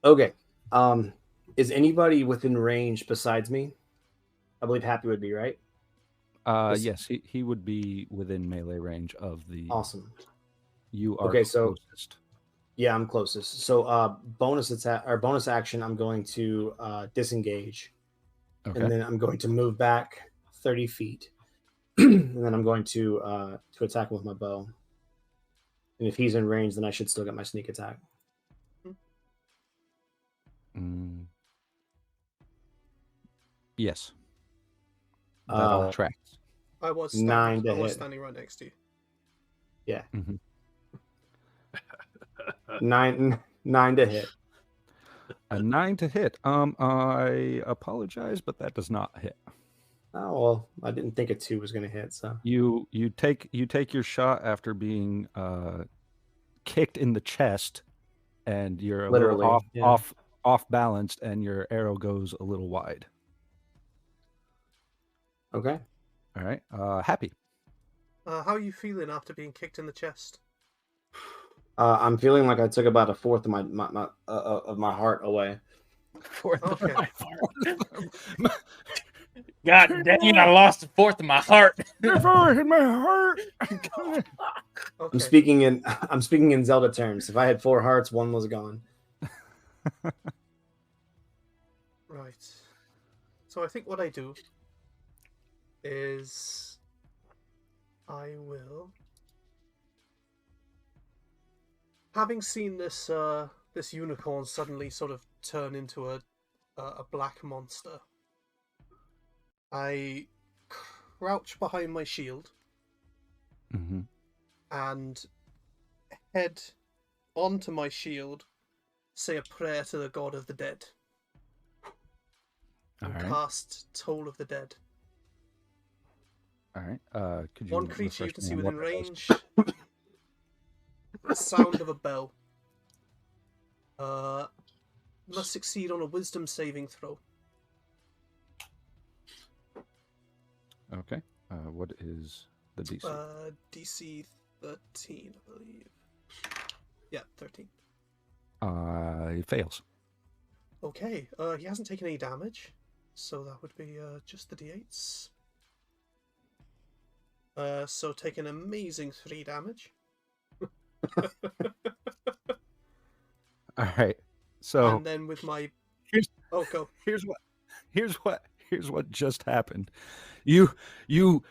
Okay. Is anybody within range besides me? I believe Happy would be, right? Yes, he would be within melee range of the. Awesome. You are Okay, so- closest. Yeah, I'm closest. So bonus attack or bonus action, I'm going to disengage. Okay. And then I'm going to move back 30 feet. And then I'm going to attack him with my bow. And if he's in range, then I should still get my sneak attack. Yes. That all tracks. I was 9 to hit. standing right next to you. Yeah. Mhm. 9 to hit. A 9 to hit. I apologize, but that does not hit. Oh well, I didn't think a 2 was going to hit. So You take your shot after being kicked in the chest and you're a Literally, little yeah. off balanced, and your arrow goes a little wide. Okay. All right. Happy. How are you feeling after being kicked in the chest? I'm feeling like I took about a fourth of my heart away. Fourth of Okay. my heart. God dang it! I lost a fourth of my heart. Never in my heart. Okay. I'm speaking in Zelda terms. If I had 4 hearts, 1 was gone. Right. So I think what I do is I will, having seen this this unicorn suddenly sort of turn into a black monster, I crouch behind my shield Mm-hmm. and head onto my shield, say a prayer to the god of the dead, and All right. cast Toll of the Dead. All right. Could you One creature you refresh can me see on within what that does? range. The sound of a bell. Must succeed on a wisdom saving throw. Okay. What is the DC? DC 13, I believe. Yeah, 13. He fails. Okay, he hasn't taken any damage, so that would be just the d8s. So take an amazing 3 damage. All right. So And then with my... here's Oh, go. here's what just happened. You you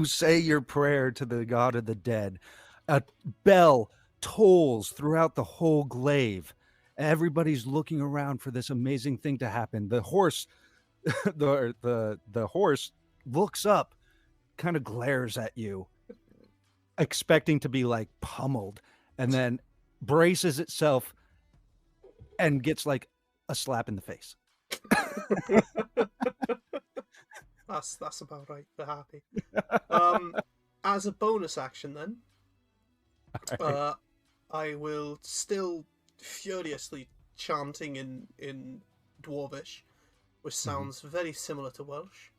say your prayer to the god of the dead. A bell tolls throughout the whole glaive. Everybody's looking around for this amazing thing to happen. The horse the horse looks up, kind of glares at you, expecting to be like pummeled, and then braces itself and gets like a slap in the face. That's about right. They're happy. As a bonus action, then, Right. I will still furiously chanting in Dwarvish, which sounds very similar to Welsh.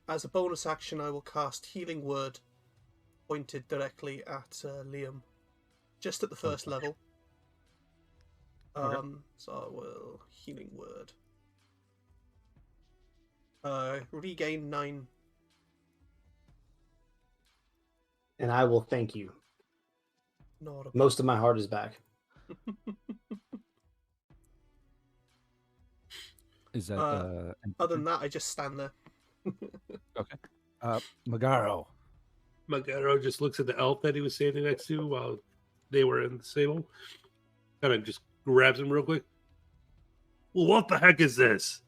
As a bonus action, I will cast Healing Word, pointed directly at Liam, just at the first level. Okay. So I will Healing Word. Regain 9. And I will thank you. Not a Most of my heart is back. Is that Other than that, I just stand there. okay? Magaro. Magaro just looks at the elf that he was standing next to while they were in the stable. Kind of just grabs him real quick. Well, what the heck is this?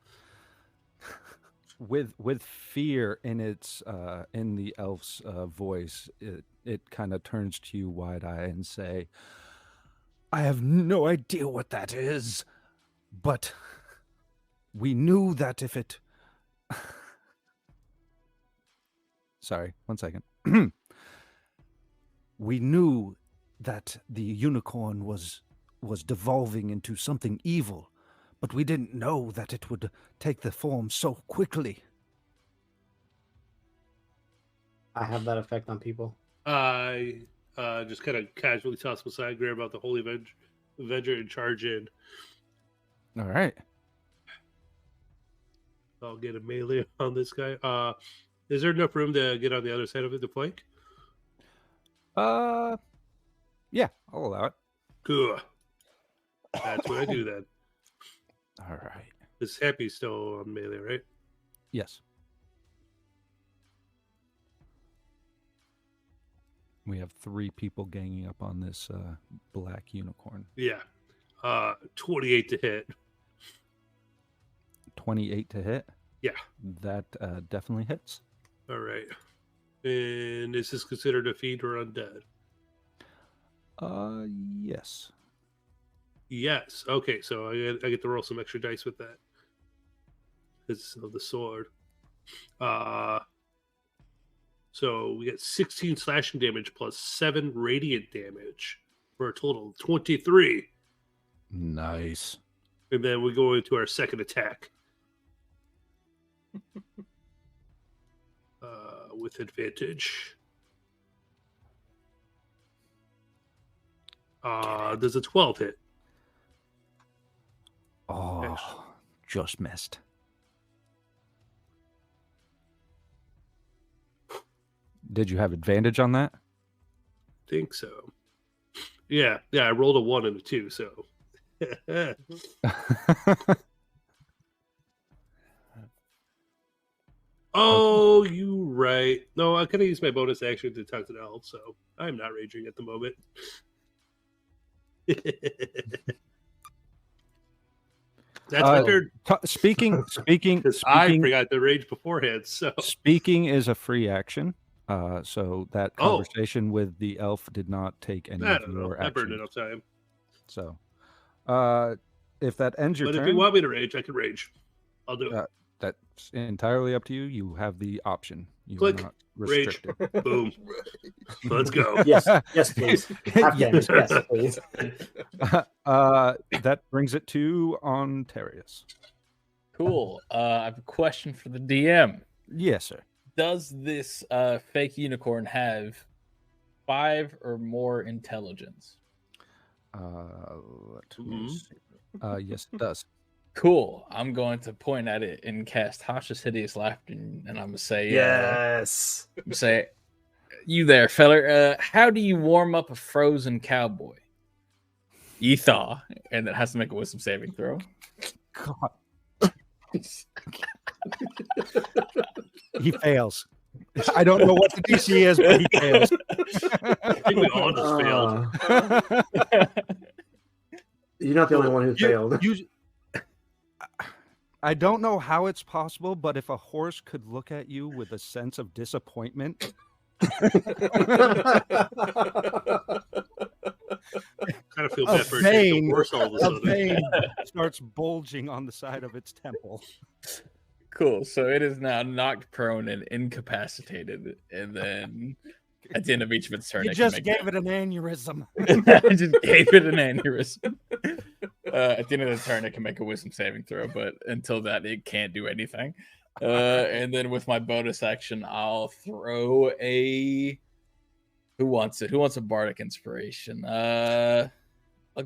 With fear in its in the elf's voice, it kind of turns to you wide-eyed and say, "I have no idea what that is, but we knew that if it..." Sorry, 1 second. We knew that the unicorn was devolving into something evil, but we didn't know that it would take the form so quickly. I have that effect on people. I just kind of casually toss him aside, grab out the Holy Avenger, and charge in. All right. I'll get a melee on this guy. Is there enough room to get on the other side of it to flank? Yeah, I'll allow it. Good. That's what I do then. All right. This Happy's still on melee, right? Yes. We have 3 people ganging up on this black unicorn. Yeah. 28 to hit. 28 to hit? Yeah. That definitely hits. All right. And is this considered a fiend or undead? Yes. Yes. Okay, so I get to roll some extra dice with that. Because of the sword. So we get 16 slashing damage plus 7 radiant damage. for a total of 23. Nice. And then we go into our second attack. With advantage. Does a 12 hit? Oh, just missed. Did you have advantage on that? Think so. Yeah, I rolled a 1 and a 2, so. Oh, you right. No, I could have used my bonus action to talk to the elf, so I'm not raging at the moment. That's my turn. Speaking, I forgot to rage beforehand. So speaking is a free action. So that conversation with the elf did not take any of your I burned actions. enough time. So, if that ends your But turn, if you want me to rage, I can rage. I'll do it. That's entirely up to you. You have the option. You Click. are not Rage. restricted. Boom. Let's go. Yes, please. Yes. Yes, please. That brings it to Ontarius. Cool. I have a question for the DM. Yes, sir. Does this fake unicorn have 5 or more intelligence? Let me see. Yes, it does. Cool. I'm going to point at it and cast Hasha's Hideous Laughter, and I'm gonna say, Yes. say, you there, feller? How do you warm up a frozen cowboy? You thaw, and it has to make a wisdom saving throw. God. He fails. I don't know what the DC is, but he fails. I think we all just failed. You're not the only one who failed. I don't know how it's possible, but if a horse could look at you with a sense of disappointment, Kind of feel bad for a horse all of a a sudden. vein starts bulging on the side of its temple. Cool. So it is now knocked prone and incapacitated, and then at the end of each of its turn, You just gave it an aneurysm. I just gave it an aneurysm. At the end of the turn, it can make a wisdom saving throw, but until that, it can't do anything. And then with my bonus action, I'll throw a. Who wants it? Who wants a bardic inspiration? I'll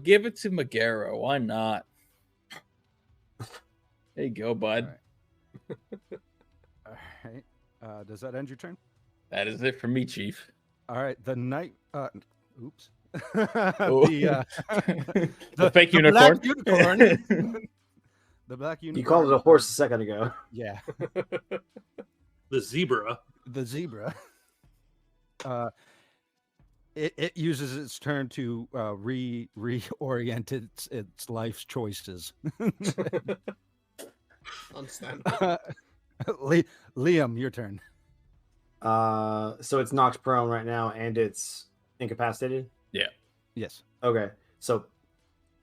give it to Magaro. Why not? There you go, bud. All right. Does that end your turn? That is it for me, Chief. All right. The night. Oops. Oh. The fake unicorn. Black unicorn. The black unicorn. You called it a horse a second ago. Yeah. The zebra. The zebra. It uses its turn to reorient its life's choices. Understand. Liam, your turn. So it's knocked prone right now, and it's incapacitated. Yes. Okay, so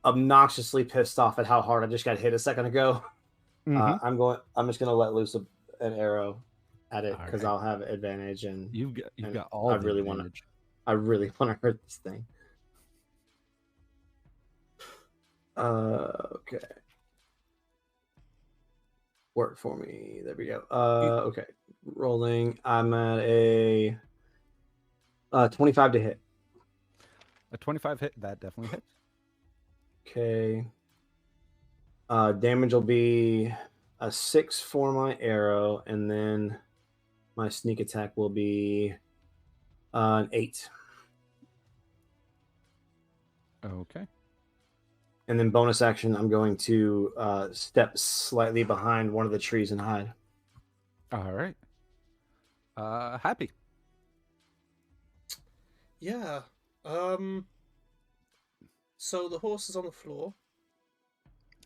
obnoxiously pissed off at how hard I just got hit a second ago. Mhm. I'm just gonna let loose an arrow at it because All I'll have advantage, and You've and got all. I the really wanna- advantage. I really want to hurt this thing. Okay. Work for me. There we go. Okay. Rolling. I'm at a 25 to hit. A 25 hit. That definitely hits. Okay. Damage will be a 6 for my arrow, and then my sneak attack will be an 8. Okay. And then bonus action, I'm going to step slightly behind one of the trees and hide. All right. Happy. Yeah. So the horse is on the floor.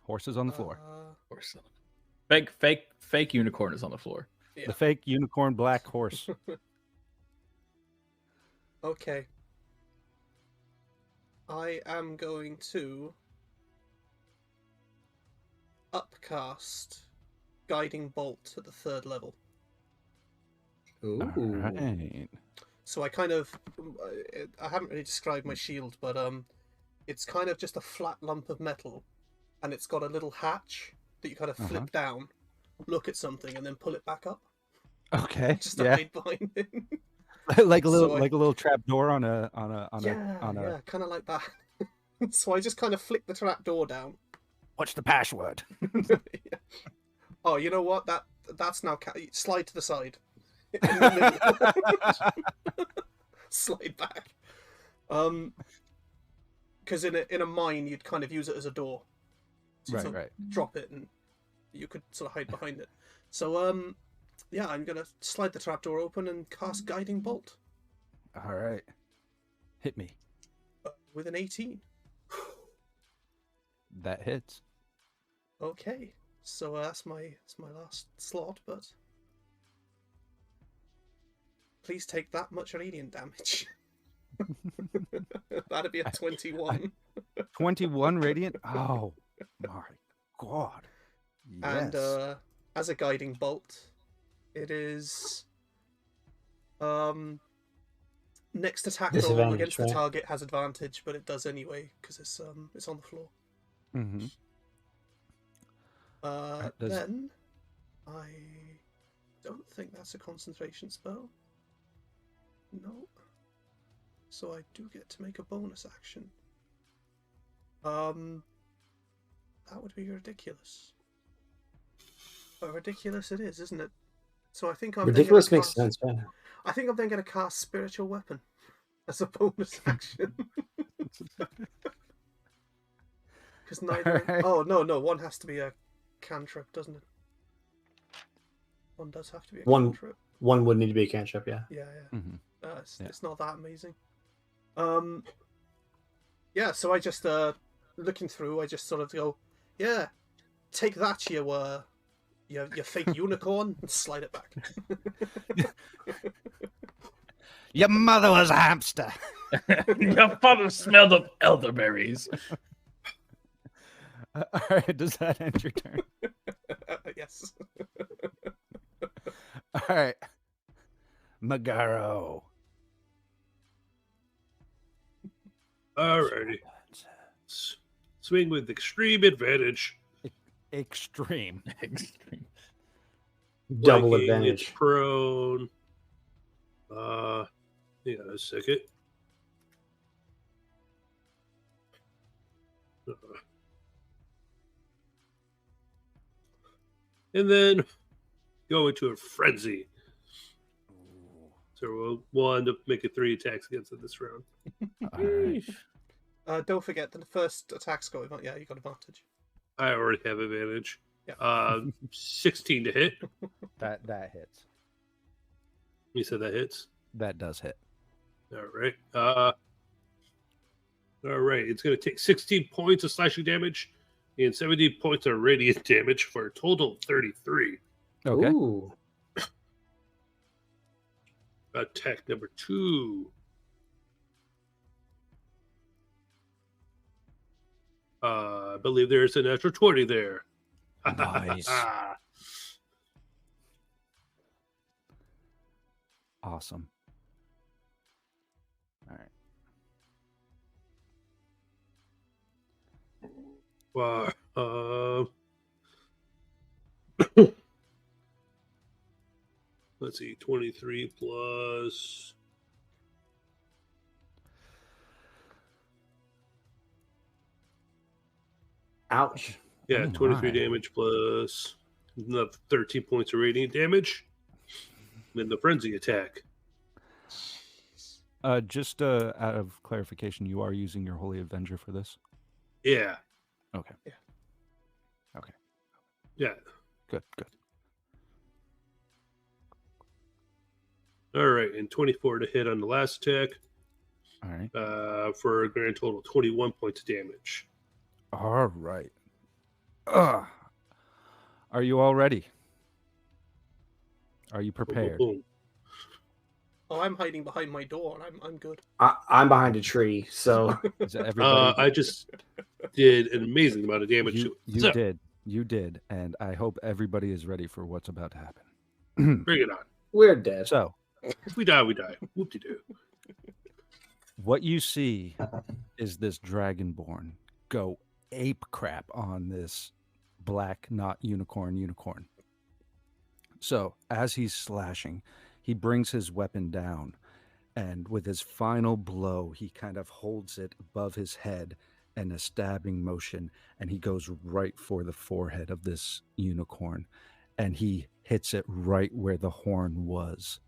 Horses on the floor. Horse. Fake unicorn is on the floor. Yeah. The fake unicorn black horse. Okay. I am going to upcast Guiding Bolt to the 3rd level. Ooh. All right. So I kind of, I haven't really described my shield, but it's kind of just a flat lump of metal, and it's got a little hatch that you kind of flip down, look at something, and then pull it back up. Okay. Just to hide behind it. like a little trap door on a kind of like that. So I just kind of flick the trap door down. What's the password? Yeah. Oh, you know what? That's now slide to the side. In the middle. Slide back. Because in a mine you'd kind of use it as a door. So right. Drop it and you could sort of hide behind it. So yeah, I'm gonna slide the trapdoor open and cast Guiding Bolt. All right. Hit me. With an 18. That hits. Okay, so that's my last slot, but please take that much radiant damage. That'd be a 21. 21 radiant? Oh my god. Yes. And as a guiding bolt, it is next attack roll against the target has advantage, but it does anyway because it's on the floor. Mm-hmm. Then I don't think that's a concentration spell. No. So I do get to make a bonus action. That would be ridiculous. But ridiculous it is, isn't it? So I think ridiculous makes sense. Yeah. I think I'm then going to cast Spiritual Weapon as a bonus action. Because neither. Right. Oh no, one has to be a cantrip, doesn't it? One does have to be a cantrip. One would need to be a cantrip, yeah. Yeah. Mm-hmm. It's not that amazing. Yeah. So I just looking through, I just sort of go, yeah, take that, your fake unicorn, and slide it back. Your mother was a hamster. Your father smelled of elderberries. All right, does that end your turn? Yes. All right. Magaro. Alrighty. Swing with extreme advantage. Extreme. Double Liking, advantage. It's prone. Yeah, a second. And then go into a frenzy. So we'll end up making 3 attacks against it this round. All right. Don't forget that the first attack's got yeah, you got advantage. I already have advantage. Yeah. 16 to hit. That hits. You said that hits? That does hit. All right. All right. It's going to take 16 points of slashing damage and 17 points of radiant damage for a total of 33. Okay. Ooh. Attack number 2. I believe there's an extra 20 there. Nice. Awesome. All right. Let's see, 23 plus. Ouch. Yeah, Oh 23 my. damage plus another 13 points of radiant damage. Then the frenzy attack. Just out of clarification, you are using your Holy Avenger for this? Yeah. Okay. Yeah. Okay. Yeah. Good. All right, and 24 to hit on the last attack. All right. For a grand total of 21 points of damage. All right. Are you all ready? Are you prepared? Boom, boom. Oh, I'm hiding behind my door, and I'm good. I'm behind a tree, so Is everybody? I just did an amazing amount of damage to it. You did, and I hope everybody is ready for what's about to happen. Bring it on. we're dead. So, If we die, we die. Whoop-de-doo. What you see is this dragonborn go ape crap on this black, not unicorn. So as he's slashing, he brings his weapon down, and with his final blow, he kind of holds it above his head in a stabbing motion, and he goes right for the forehead of this unicorn, and he hits it right where the horn was.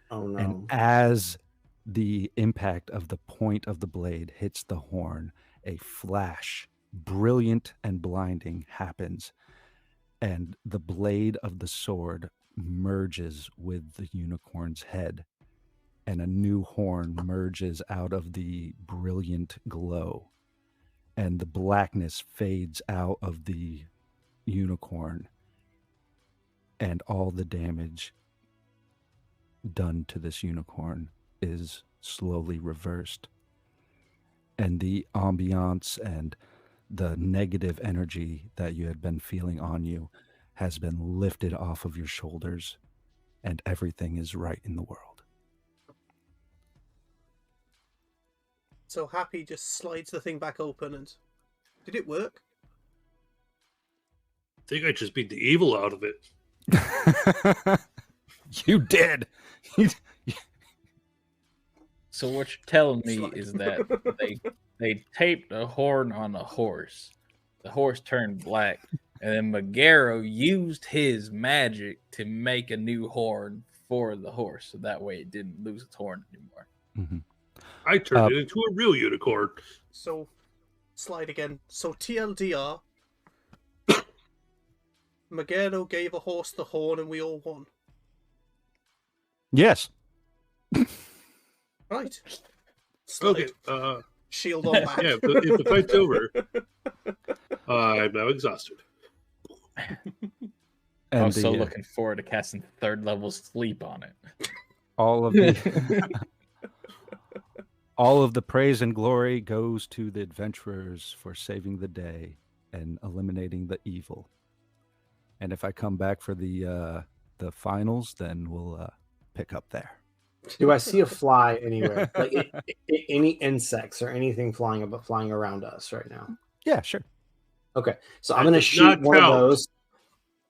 Oh no. And as the impact of the point of the blade hits the horn, a flash, brilliant and blinding, happens, and the blade of the sword merges with the unicorn's head, and a new horn merges out of the brilliant glow, and the blackness fades out of the unicorn, and all the damage done to this unicorn is slowly reversed, and the ambiance and the negative energy that you had been feeling on you has been lifted off of your shoulders, and everything is right in the world. So Happy just slides the thing back open, and did it work? I think I just beat the evil out of it. You did. So what you're telling me is that they taped a horn on a horse. The horse turned black, and then Magaro used his magic to make a new horn for the horse, so that way it didn't lose its horn anymore. Mm-hmm. I turned it into a real unicorn. So, slide again. So TLDR, Magero gave a horse the horn, and we all won. Yes. Right. Slide. Okay. Shield on back. Yeah, if the fight's over, I'm now exhausted. I was so looking forward to casting third level sleep on it. All of the all of the praise and glory goes to the adventurers for saving the day and eliminating the evil. And if I come back for the finals, then we'll pick up there. Do I see a fly anywhere? Like any insects or anything flying around us right now? Yeah, sure. Okay, so That I'm going to does shoot not one of count. those.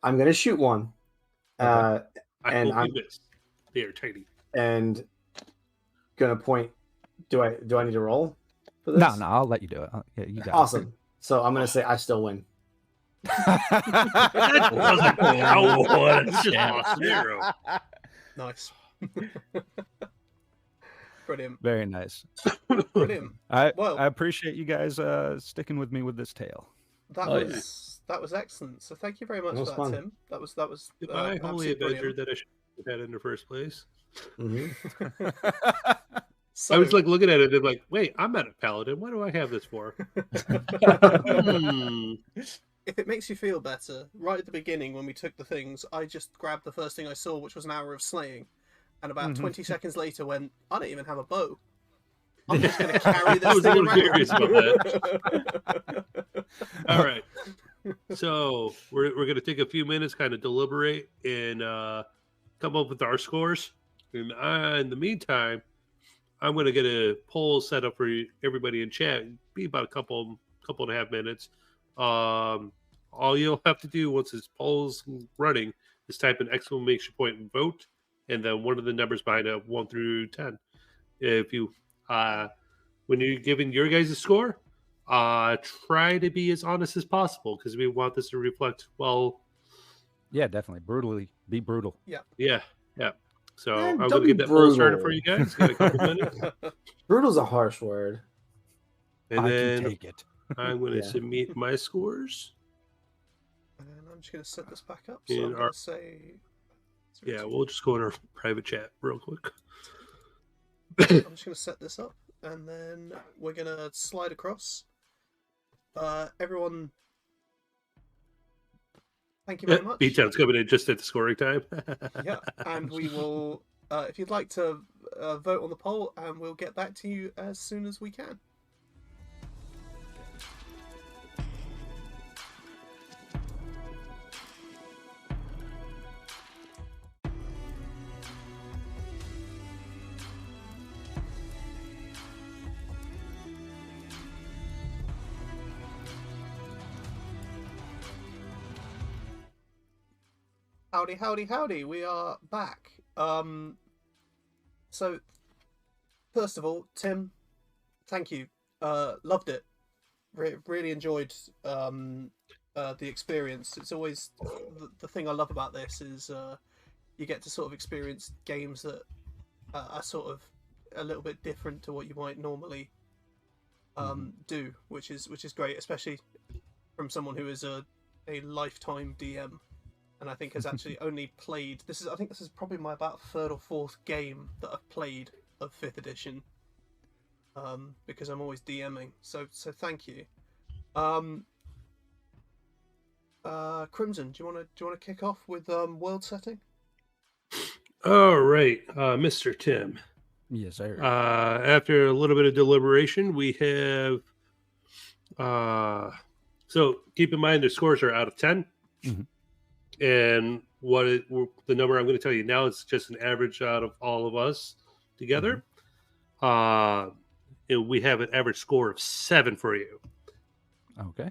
I'm going to shoot one. Okay. I And hope I'm- you missed. They are tiny. And going to point. Do I need to roll for this? No, I'll let you do it. Yeah, you got Awesome. So I'm going to say I still win. That wasn't what a just zero. Nice. Brilliant. Very nice. Brilliant. I Well- appreciate you guys sticking with me with this tale. That Oh, was excellent. So thank you very much That was for fun. that, Tim. That was Goodbye, holy absolutely avenger brilliant. that I should have had in the first place. So, I was like looking at it and like, wait, I'm not a paladin. What do I have this for? if it makes you feel better, right at the beginning when we took the things, I just grabbed the first thing I saw, which was an hour of slaying, and about 20 seconds later went, I don't even have a bow. I'm just going to carry I this was a thing little around. curious about All right. So we're going to take a few minutes, kind of deliberate, and come up with our scores. And in the meantime, I'm going to get a poll set up for everybody in chat. Be about a couple and a half minutes. All you'll have to do once this poll's running is type an exclamation point and vote, and then one of the numbers behind it, 1 through 10. If you, when you're giving your guys' score, try to be as honest as possible because we want this to reflect well. Yeah, definitely. Be brutal. Yeah. So Man, I'm don't going to be get that poll started brutal. for you guys. Got a couple minutes, Brutal's a harsh word. and I then can take it. I'm going to Yeah. submit my scores. And I'm just going to set this back up. So In I'm going our- to say... Yeah, we'll just go in our private chat real quick. I'm just going to set this up, and then we're going to slide across. Everyone, thank you very much. B-Town's coming in just at the scoring time. Yeah, and we will, if you'd like to vote on the poll, and we'll get back to you as soon as we can. Howdy, howdy, howdy. We are back. So first of all, Tim, thank you. Loved it. Really enjoyed the experience. It's always the thing I love about this is you get to sort of experience games that are sort of a little bit different to what you might normally do, which is great, especially from someone who is a lifetime DM, and I think has actually only played. I think this is probably my about third or fourth game that I've played of 5th edition. Because I'm always DMing, so thank you. Crimson, do you want to kick off with world setting? All right, Mr. Tim. Yes, sir. After a little bit of deliberation, we have. So keep in mind the scores are out of 10, and the number I'm going to tell you now is just an average out of all of us together. And we have an average score of 7 for you. Okay.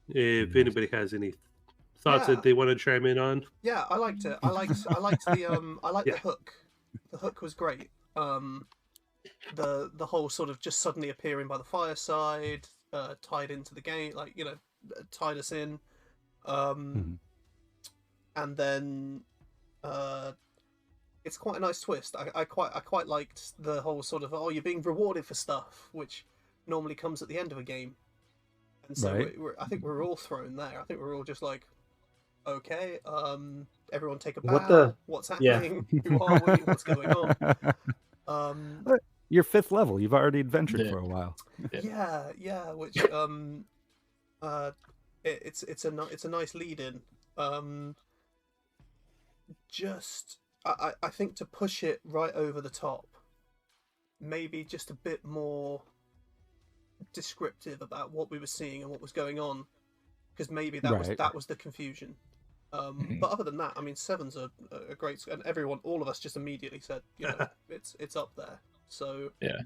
If anybody has any thoughts that they want to chime in on, I liked it. I liked the hook. The hook was great. The whole sort of just suddenly appearing by the fireside, tied into the game, tied us in, and then it's quite a nice twist. I quite liked the whole sort of you're being rewarded for stuff, which normally comes at the end of a game, and so I think we're all thrown there. I think we're all just like, okay, everyone take a bow. What's happening? Who are we? What's going on? You're 5th level. You've already adventured for a while. Yeah. Which it's a nice lead in. I think to push it right over the top, maybe just a bit more descriptive about what we were seeing and what was going on, because maybe that was the confusion. But other than that, I mean, 7's a great, and all of us just immediately said, it's up there. So yeah,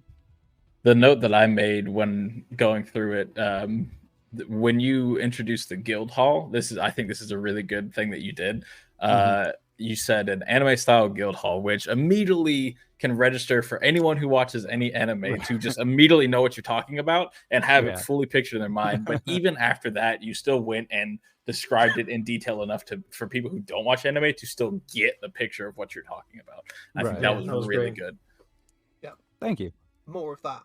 the note that I made when going through it, when you introduced the guild hall, I think this is a really good thing that you did. You said an anime style guild hall, which immediately can register for anyone who watches any anime to just immediately know what you're talking about and have it fully pictured in their mind. But even after that, you still went and described it in detail enough for people who don't watch anime to still get the picture of what you're talking about. I think that was really good. Yeah. Thank you. More of that.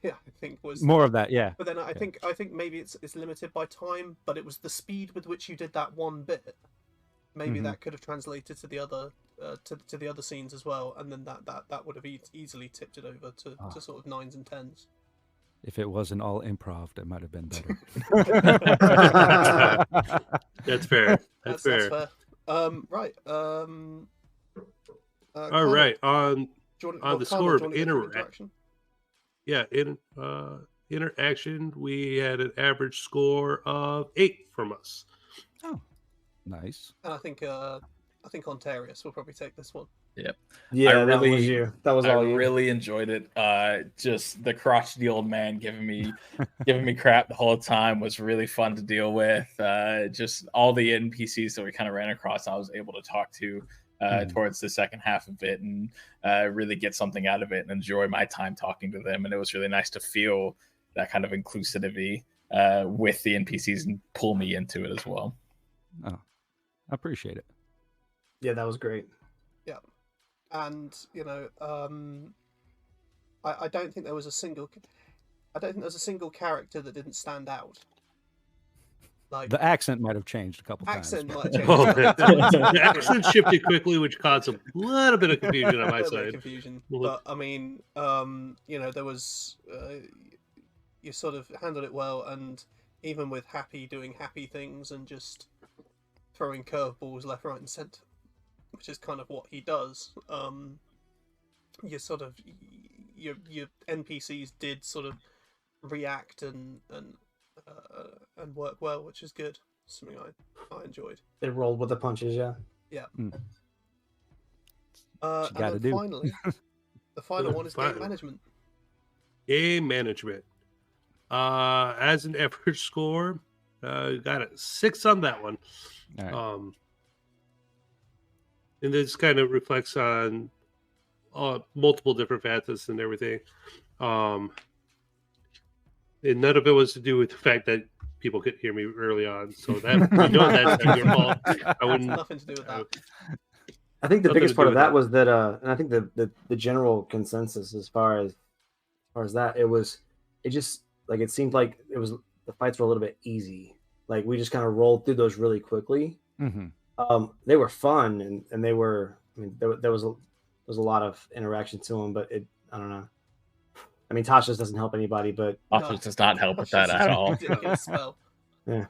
Yeah, I think was more of that. Yeah. But then I think maybe it's limited by time, but it was the speed with which you did that one bit. Maybe that could have translated to the other to the other scenes as well, and then that would have easily tipped it over to sort of 9s and 10s. If it wasn't all improv, it might have been better. That's fair. That's fair. Right. All right. On the score of interaction. Yeah, interaction, we had an average score of 8 from us. Oh, nice. And I think Ontarius will probably take this one. Yep. Yeah, that was you. That was all you. I really enjoyed it. Just the crotchety old man giving me crap the whole time was really fun to deal with. Just all the NPCs that we kind of ran across, I was able to talk to towards the second half of it and really get something out of it and enjoy my time talking to them. And it was really nice to feel that kind of inclusivity with the NPCs and pull me into it as well. Oh, I appreciate it. Yeah, that was great. Yeah. And I don't think there was a single character that didn't stand out. Like the accent might have changed a couple times. Accent might change. The accent shifted quickly, which caused a little bit of confusion on my side. But I mean, there was you sort of handled it well, and even with Happy doing happy things and just throwing curveballs left, right, and centre, which is kind of what he does. Your NPCs did sort of react and work well, which is good. Something I enjoyed. They rolled with the punches, yeah. Yeah. And then finally, the final one is game management. Game management. As an average score, Got a 6 on that one. All right. And this kind of reflects on multiple different facets and everything. And none of it was to do with the fact that people could hear me early on. So that that's not your fault. I wouldn't. Nothing to do with that. I think the Nothing biggest to part do of with that that. was that, and I think the general consensus as far as that, it just like it seemed like the fights were a little bit easy. Like we just kind of rolled through those really quickly. Mm-hmm. They were fun and they were. I mean, there was a lot of interaction to them, but I don't know. I mean, Tasha's doesn't help anybody, but Tasha's does not help with that at all. Ridiculous spell. Yeah.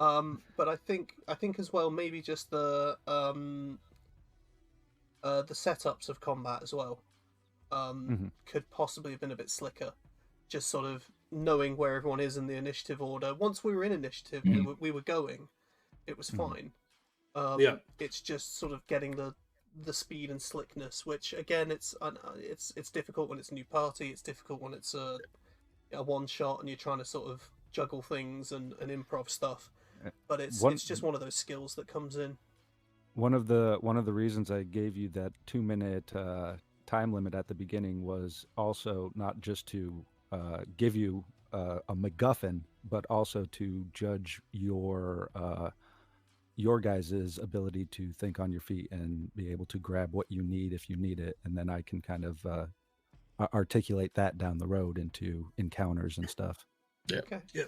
But I think as well, maybe just the setups of combat as well could possibly have been a bit slicker. Just sort of knowing where everyone is in the initiative order. Once we were in initiative, we were going. It was fine. It's just sort of getting the speed and slickness, which again, it's difficult when it's a new party. It's difficult when it's a one shot and you're trying to sort of juggle things and improv stuff. But it's just one of those skills that comes in. One of the reasons I gave you that 2-minute time limit at the beginning was also not just to give you a MacGuffin, but also to judge your guys' ability to think on your feet and be able to grab what you need if you need it, and then I can kind of articulate that down the road into encounters and stuff. Yeah. Okay. Yeah.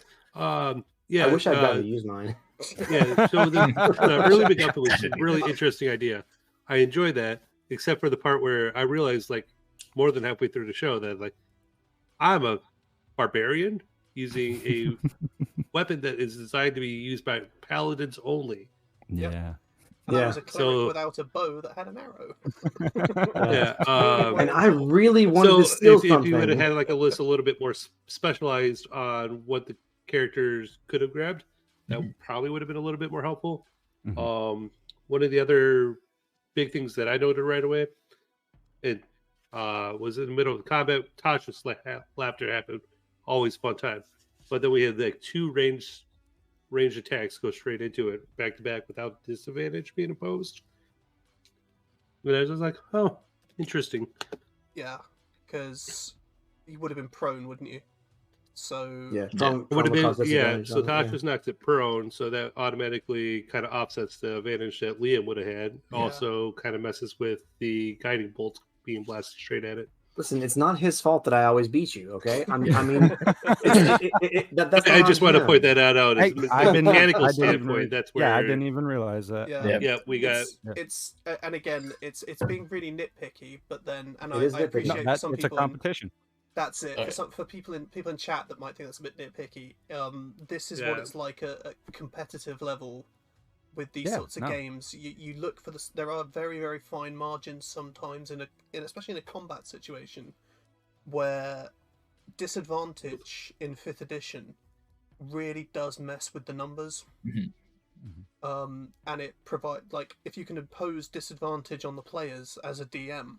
I wish I'd gotten to use mine. Yeah. So the early MacGuffin was a really interesting idea. I enjoyed that, except for the part where I realized, like, more than halfway through the show that, like, I'm a barbarian using a weapon that is designed to be used by paladins only. Yeah. And I was a cleric So- without a bow that had an arrow. Yeah. And I really wanted to steal if something. you would have had like a list a little bit more specialized on what the characters could have grabbed, that probably would have been a little bit more helpful. Mhm. One of the other big things that I noted right away, and was in the middle of the combat. Tasha's laughter happened. Always fun time. But then we had like 2 ranged attacks go straight into it, back to back, without disadvantage being imposed. And I was just like, oh, interesting. Yeah, because you would have been prone, wouldn't you? So Yeah, It would have been, caused disadvantage so on it, Tasha's knocked it prone, so that automatically kind of offsets the advantage that Liam would have had. Yeah. Also kind of messes with the guiding bolt being blasted straight at it. Listen, it's not his fault that I always beat you. Okay, I mean, that's. I just want to point that out as I a didn't- mechanical I didn't even standpoint. That's where I didn't even realize that. Yeah. we got it's and again, it's being really nitpicky, but then It I is nitpicky. appreciate No, for some it's a people. competition. That's it. Okay. For people in chat that might think that's a bit nitpicky, this is what Yeah. it's like at a competitive level with these Yeah, sorts of no. games. You look for this. There are very, very fine margins sometimes especially in a combat situation where disadvantage in 5th edition really does mess with the numbers. And it provides, like, if you can impose disadvantage on the players as a DM,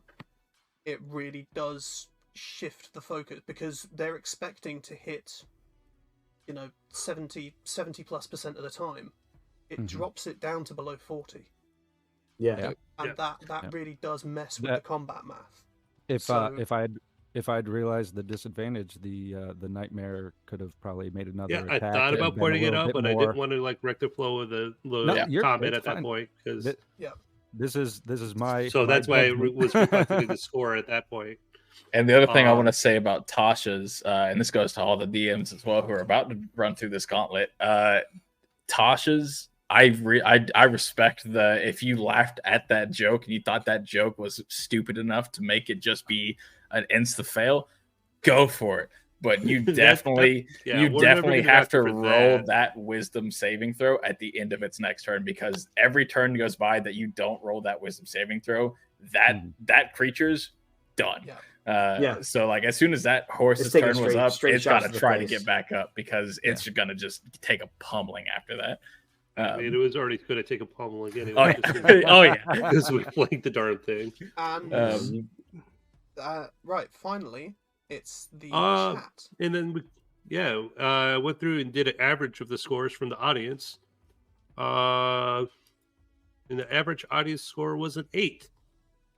it really does shift the focus, because they're expecting to hit 70+% of the time. It drops it down to below 40, Yeah. and that really does mess with the combat math. If I'd realized the disadvantage, the nightmare could have probably made another I attack. thought that about had been a pointing it little out, bit but I more- didn't want to like wreck the flow of the you're- combat it's at that fine. point, because This is my so my that's why it judgment. was reflected in the score at that point. And the other thing I want to say about Tasha's, and this goes to all the DMs as well who are about to run through this gauntlet. Tasha's, I respect if you laughed at that joke and you thought that joke was stupid enough to make it just be an insta fail, go for it. But you definitely we're never definitely gonna have to for roll that wisdom saving throw at the end of its next turn, because every turn goes by that you don't roll that wisdom saving throw, that creature's done. So like as soon as that horse's It's taking turn was up, straight it's got shots to to the try to face. get back up, because it's gonna just take a pummeling after that. I mean, it was already going to take a pummeling anyway. Oh yeah, oh yeah. Because we flanked the darn thing. And right, finally, it's the chat. And then Yeah, I went through and did an average of the scores from the audience. And the average audience score was an 8.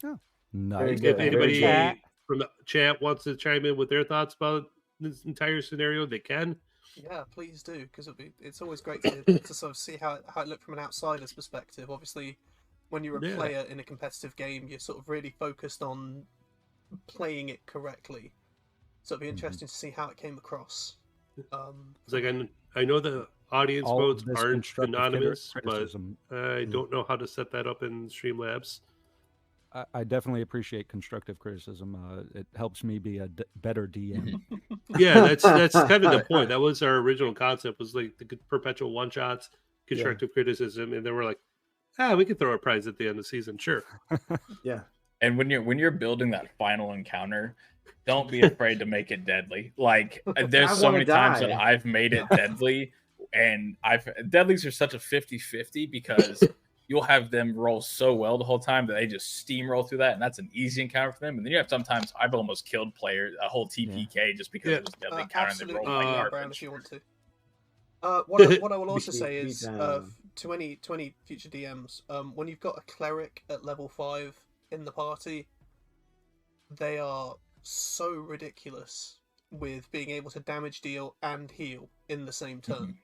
Very Nice. good. If Very anybody good. from the chat wants to chime in with their thoughts about this entire scenario, they can. Yeah, please do, because it's always great to sort of see how it looked from an outsider's perspective. Obviously, when you're a Yeah. player in a competitive game, you're sort of really focused on playing it correctly. So it'd be interesting to see how it came across. It's like I know the audience All of votes this aren't constructive anonymous, but criticism. I don't know how to set that up in Streamlabs. I definitely appreciate constructive criticism. It helps me be a better DM. Yeah, that's kind of the point. That was our original concept, was like the perpetual one shots, constructive criticism, and then we're like, we could throw a prize at the end of the season, sure. Yeah. And when you're building that final encounter, don't be afraid to make it deadly. Like there's I so wanna many times that die. I've made it deadly, and deadlies are such a 50-50 because you'll have them roll so well the whole time that they just steamroll through that, and that's an easy encounter for them. And then you have sometimes I've almost killed players a whole TPK just because it was a deadly encounter and they Absolutely, rolled like Brown, garbage. if you want to. What I will also say is to any future DMs, when you've got a cleric at level 5 in the party, they are so ridiculous with being able to damage deal and heal in the same turn.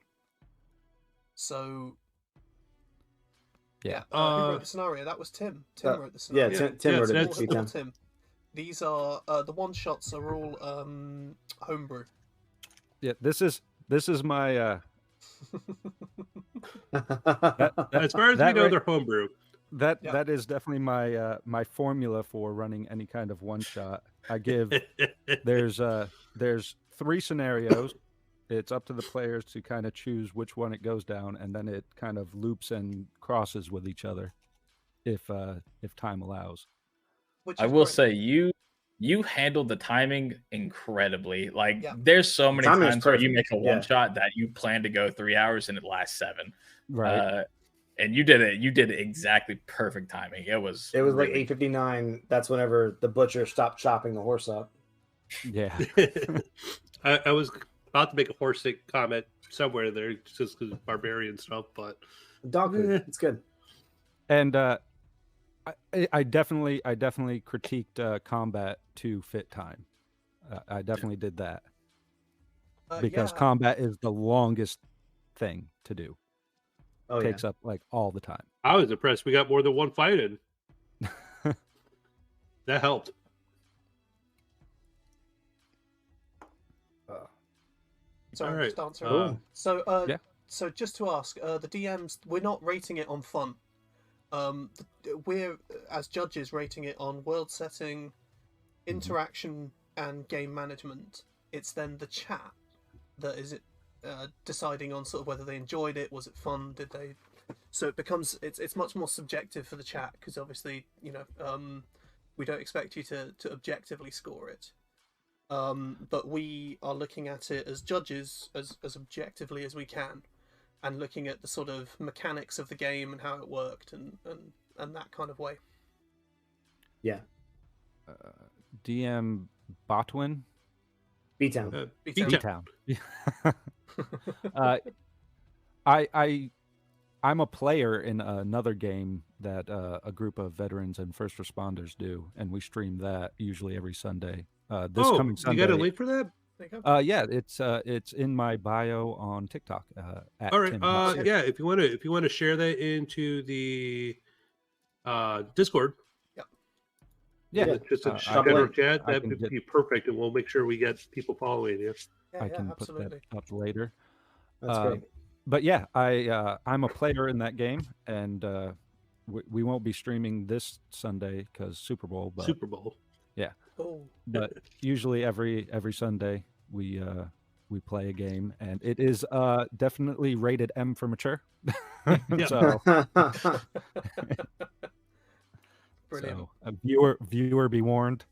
So Yeah. who wrote the scenario? That was Tim. Tim wrote the scenario. Yeah, Tim wrote that's- it. All Tim. These are the one shots are all homebrew. Yeah, this is my As far as we that know, right- they're homebrew. that is definitely my my formula for running any kind of one shot. I give there's 3 scenarios. It's up to the players to kind of choose which one it goes down, and then it kind of loops and crosses with each other if time allows. Which I is will great. say you handled the timing incredibly. Like Yeah. there's so many timing was times where you make perfect, a one shot that you plan to go 3 hours and it lasts 7. Right. And you did it exactly perfect timing. It was It was like really- 8:59. That's whenever the butcher stopped chopping the horse up. Yeah. I was about to make a horse sick comment somewhere there just because barbarian stuff, but Dog food. It's good. And I definitely critiqued combat to fit time. I definitely did that because combat is the longest thing to do. Oh, Takes up like all the time. I was impressed. We got more than one fight in. That helped. Sorry, All right. just answering. So, yeah. So just to ask, the DMs, we're not rating it on fun. We're as judges rating it on world setting, interaction, and game management. It's then the chat that is deciding on sort of whether they enjoyed it, was it fun, did they? So it becomes it's much more subjective for the chat because obviously we don't expect you to objectively score it. But we are looking at it as judges as objectively as we can, and looking at the sort of mechanics of the game and how it worked and that kind of way. Yeah. DM Botwin. B-Town. B-Town. I'm a player in another game that a group of veterans and first responders do, and we stream that usually every Sunday. This coming Sunday. You got a link for that? There you go. Yeah, it's in my bio on TikTok. At All right. Tim Sears. Yeah, if you want to share that into the Discord. Yeah, Just a I'll general link. chat. I That can would get- be perfect, and we'll make sure we get people following you. Yeah, I can absolutely. put that up later. That's great. But yeah, I'm a player in that game, and we won't be streaming this Sunday because Super Bowl. But Super Bowl. Oh, but usually every Sunday we play a game, and it is definitely rated M for mature. So, brilliant. so a viewer be warned.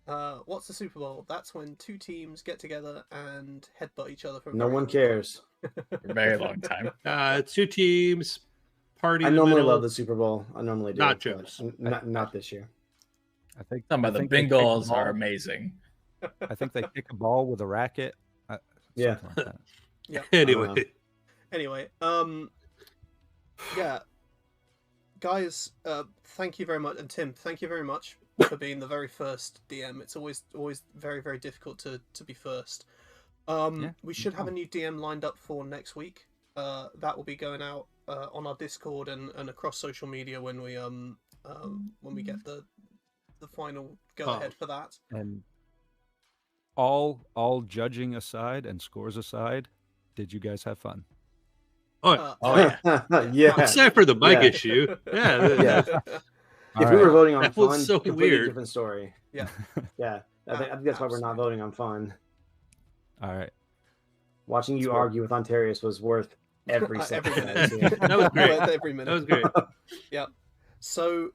What's the Super Bowl? That's when two teams get together and headbutt each other for a No very one long time. cares. for a very long time. It's 2 teams. Party. I in the normally middle. love the Super Bowl. I normally do. Nachos. but Not this year. I think Talking about the they kicked Bengals them are all. amazing. I think they kick a ball with a racket. Yeah. Something like that. Yeah. Anyway, Anyway, yeah, guys, thank you very much, and Tim, thank you very much for being the very first DM. It's always very, very difficult to be first. We should have a new DM lined up for next week. That will be going out on our Discord and across social media when we get the final go ahead for that. And all judging aside and scores aside, did you guys have fun? oh, Yeah. except for the mic Yeah. issue. Yeah, Yeah. All If we were right. voting on That was fun, so completely weird. different story. Yeah. Yeah. I think that's why we're not voting on fun. All right. Watching you That's fair. argue with Ontarius was worth every second. Every I was minute. here. That was great. Worth every minute. That was great. Yeah. So,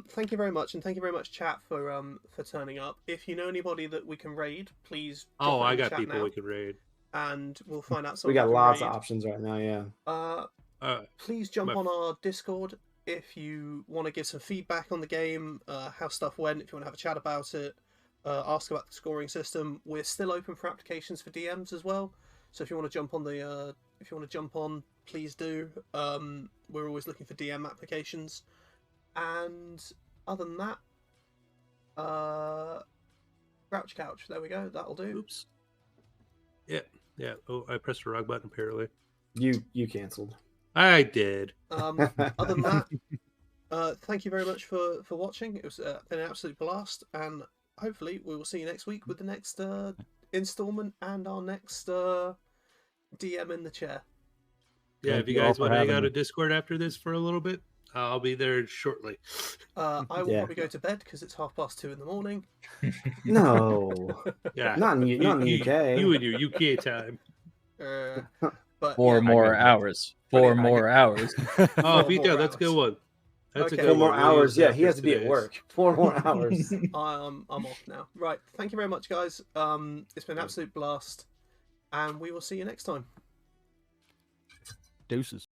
thank you very much, and thank you very much, chat, for turning up. If you know anybody that we can raid, please. drop Oh, it in I the got chat people now, we can raid. and we'll find out. We got someone lots can of raid. options right now. Yeah. Please jump My- on our Discord if you want to give some feedback on the game, how stuff went. If you want to have a chat about it, ask about the scoring system. We're still open for applications for DMs as well. So if you want to jump on, please do. We're always looking for DM applications. And other than that, Crouch Couch. There we go. That'll do. Oops. Yeah. Oh, I pressed the wrong button. Apparently, You canceled. I did. Other than that, thank you very much for watching. It was an absolute blast, and hopefully we will see you next week with the next installment and our next DM in the chair. Yeah, Thank if you you all guys for want to hang having out me. a Discord after this for a little bit, I'll be there shortly. I will Yeah. probably go to bed because it's 2:30 in the morning. No, Yeah, not in the UK. You and your UK time. But Four yeah, more hours. Four more hours. Oh, Four beat more down. That's a good hours. one. That's Okay. a good 4 more one. We'll hours. use Yeah, that he for has to be at today's. work. 4 more hours. I'm off now. Right. Thank you very much, guys. It's been an absolute blast, and we will see you next time. Deuces.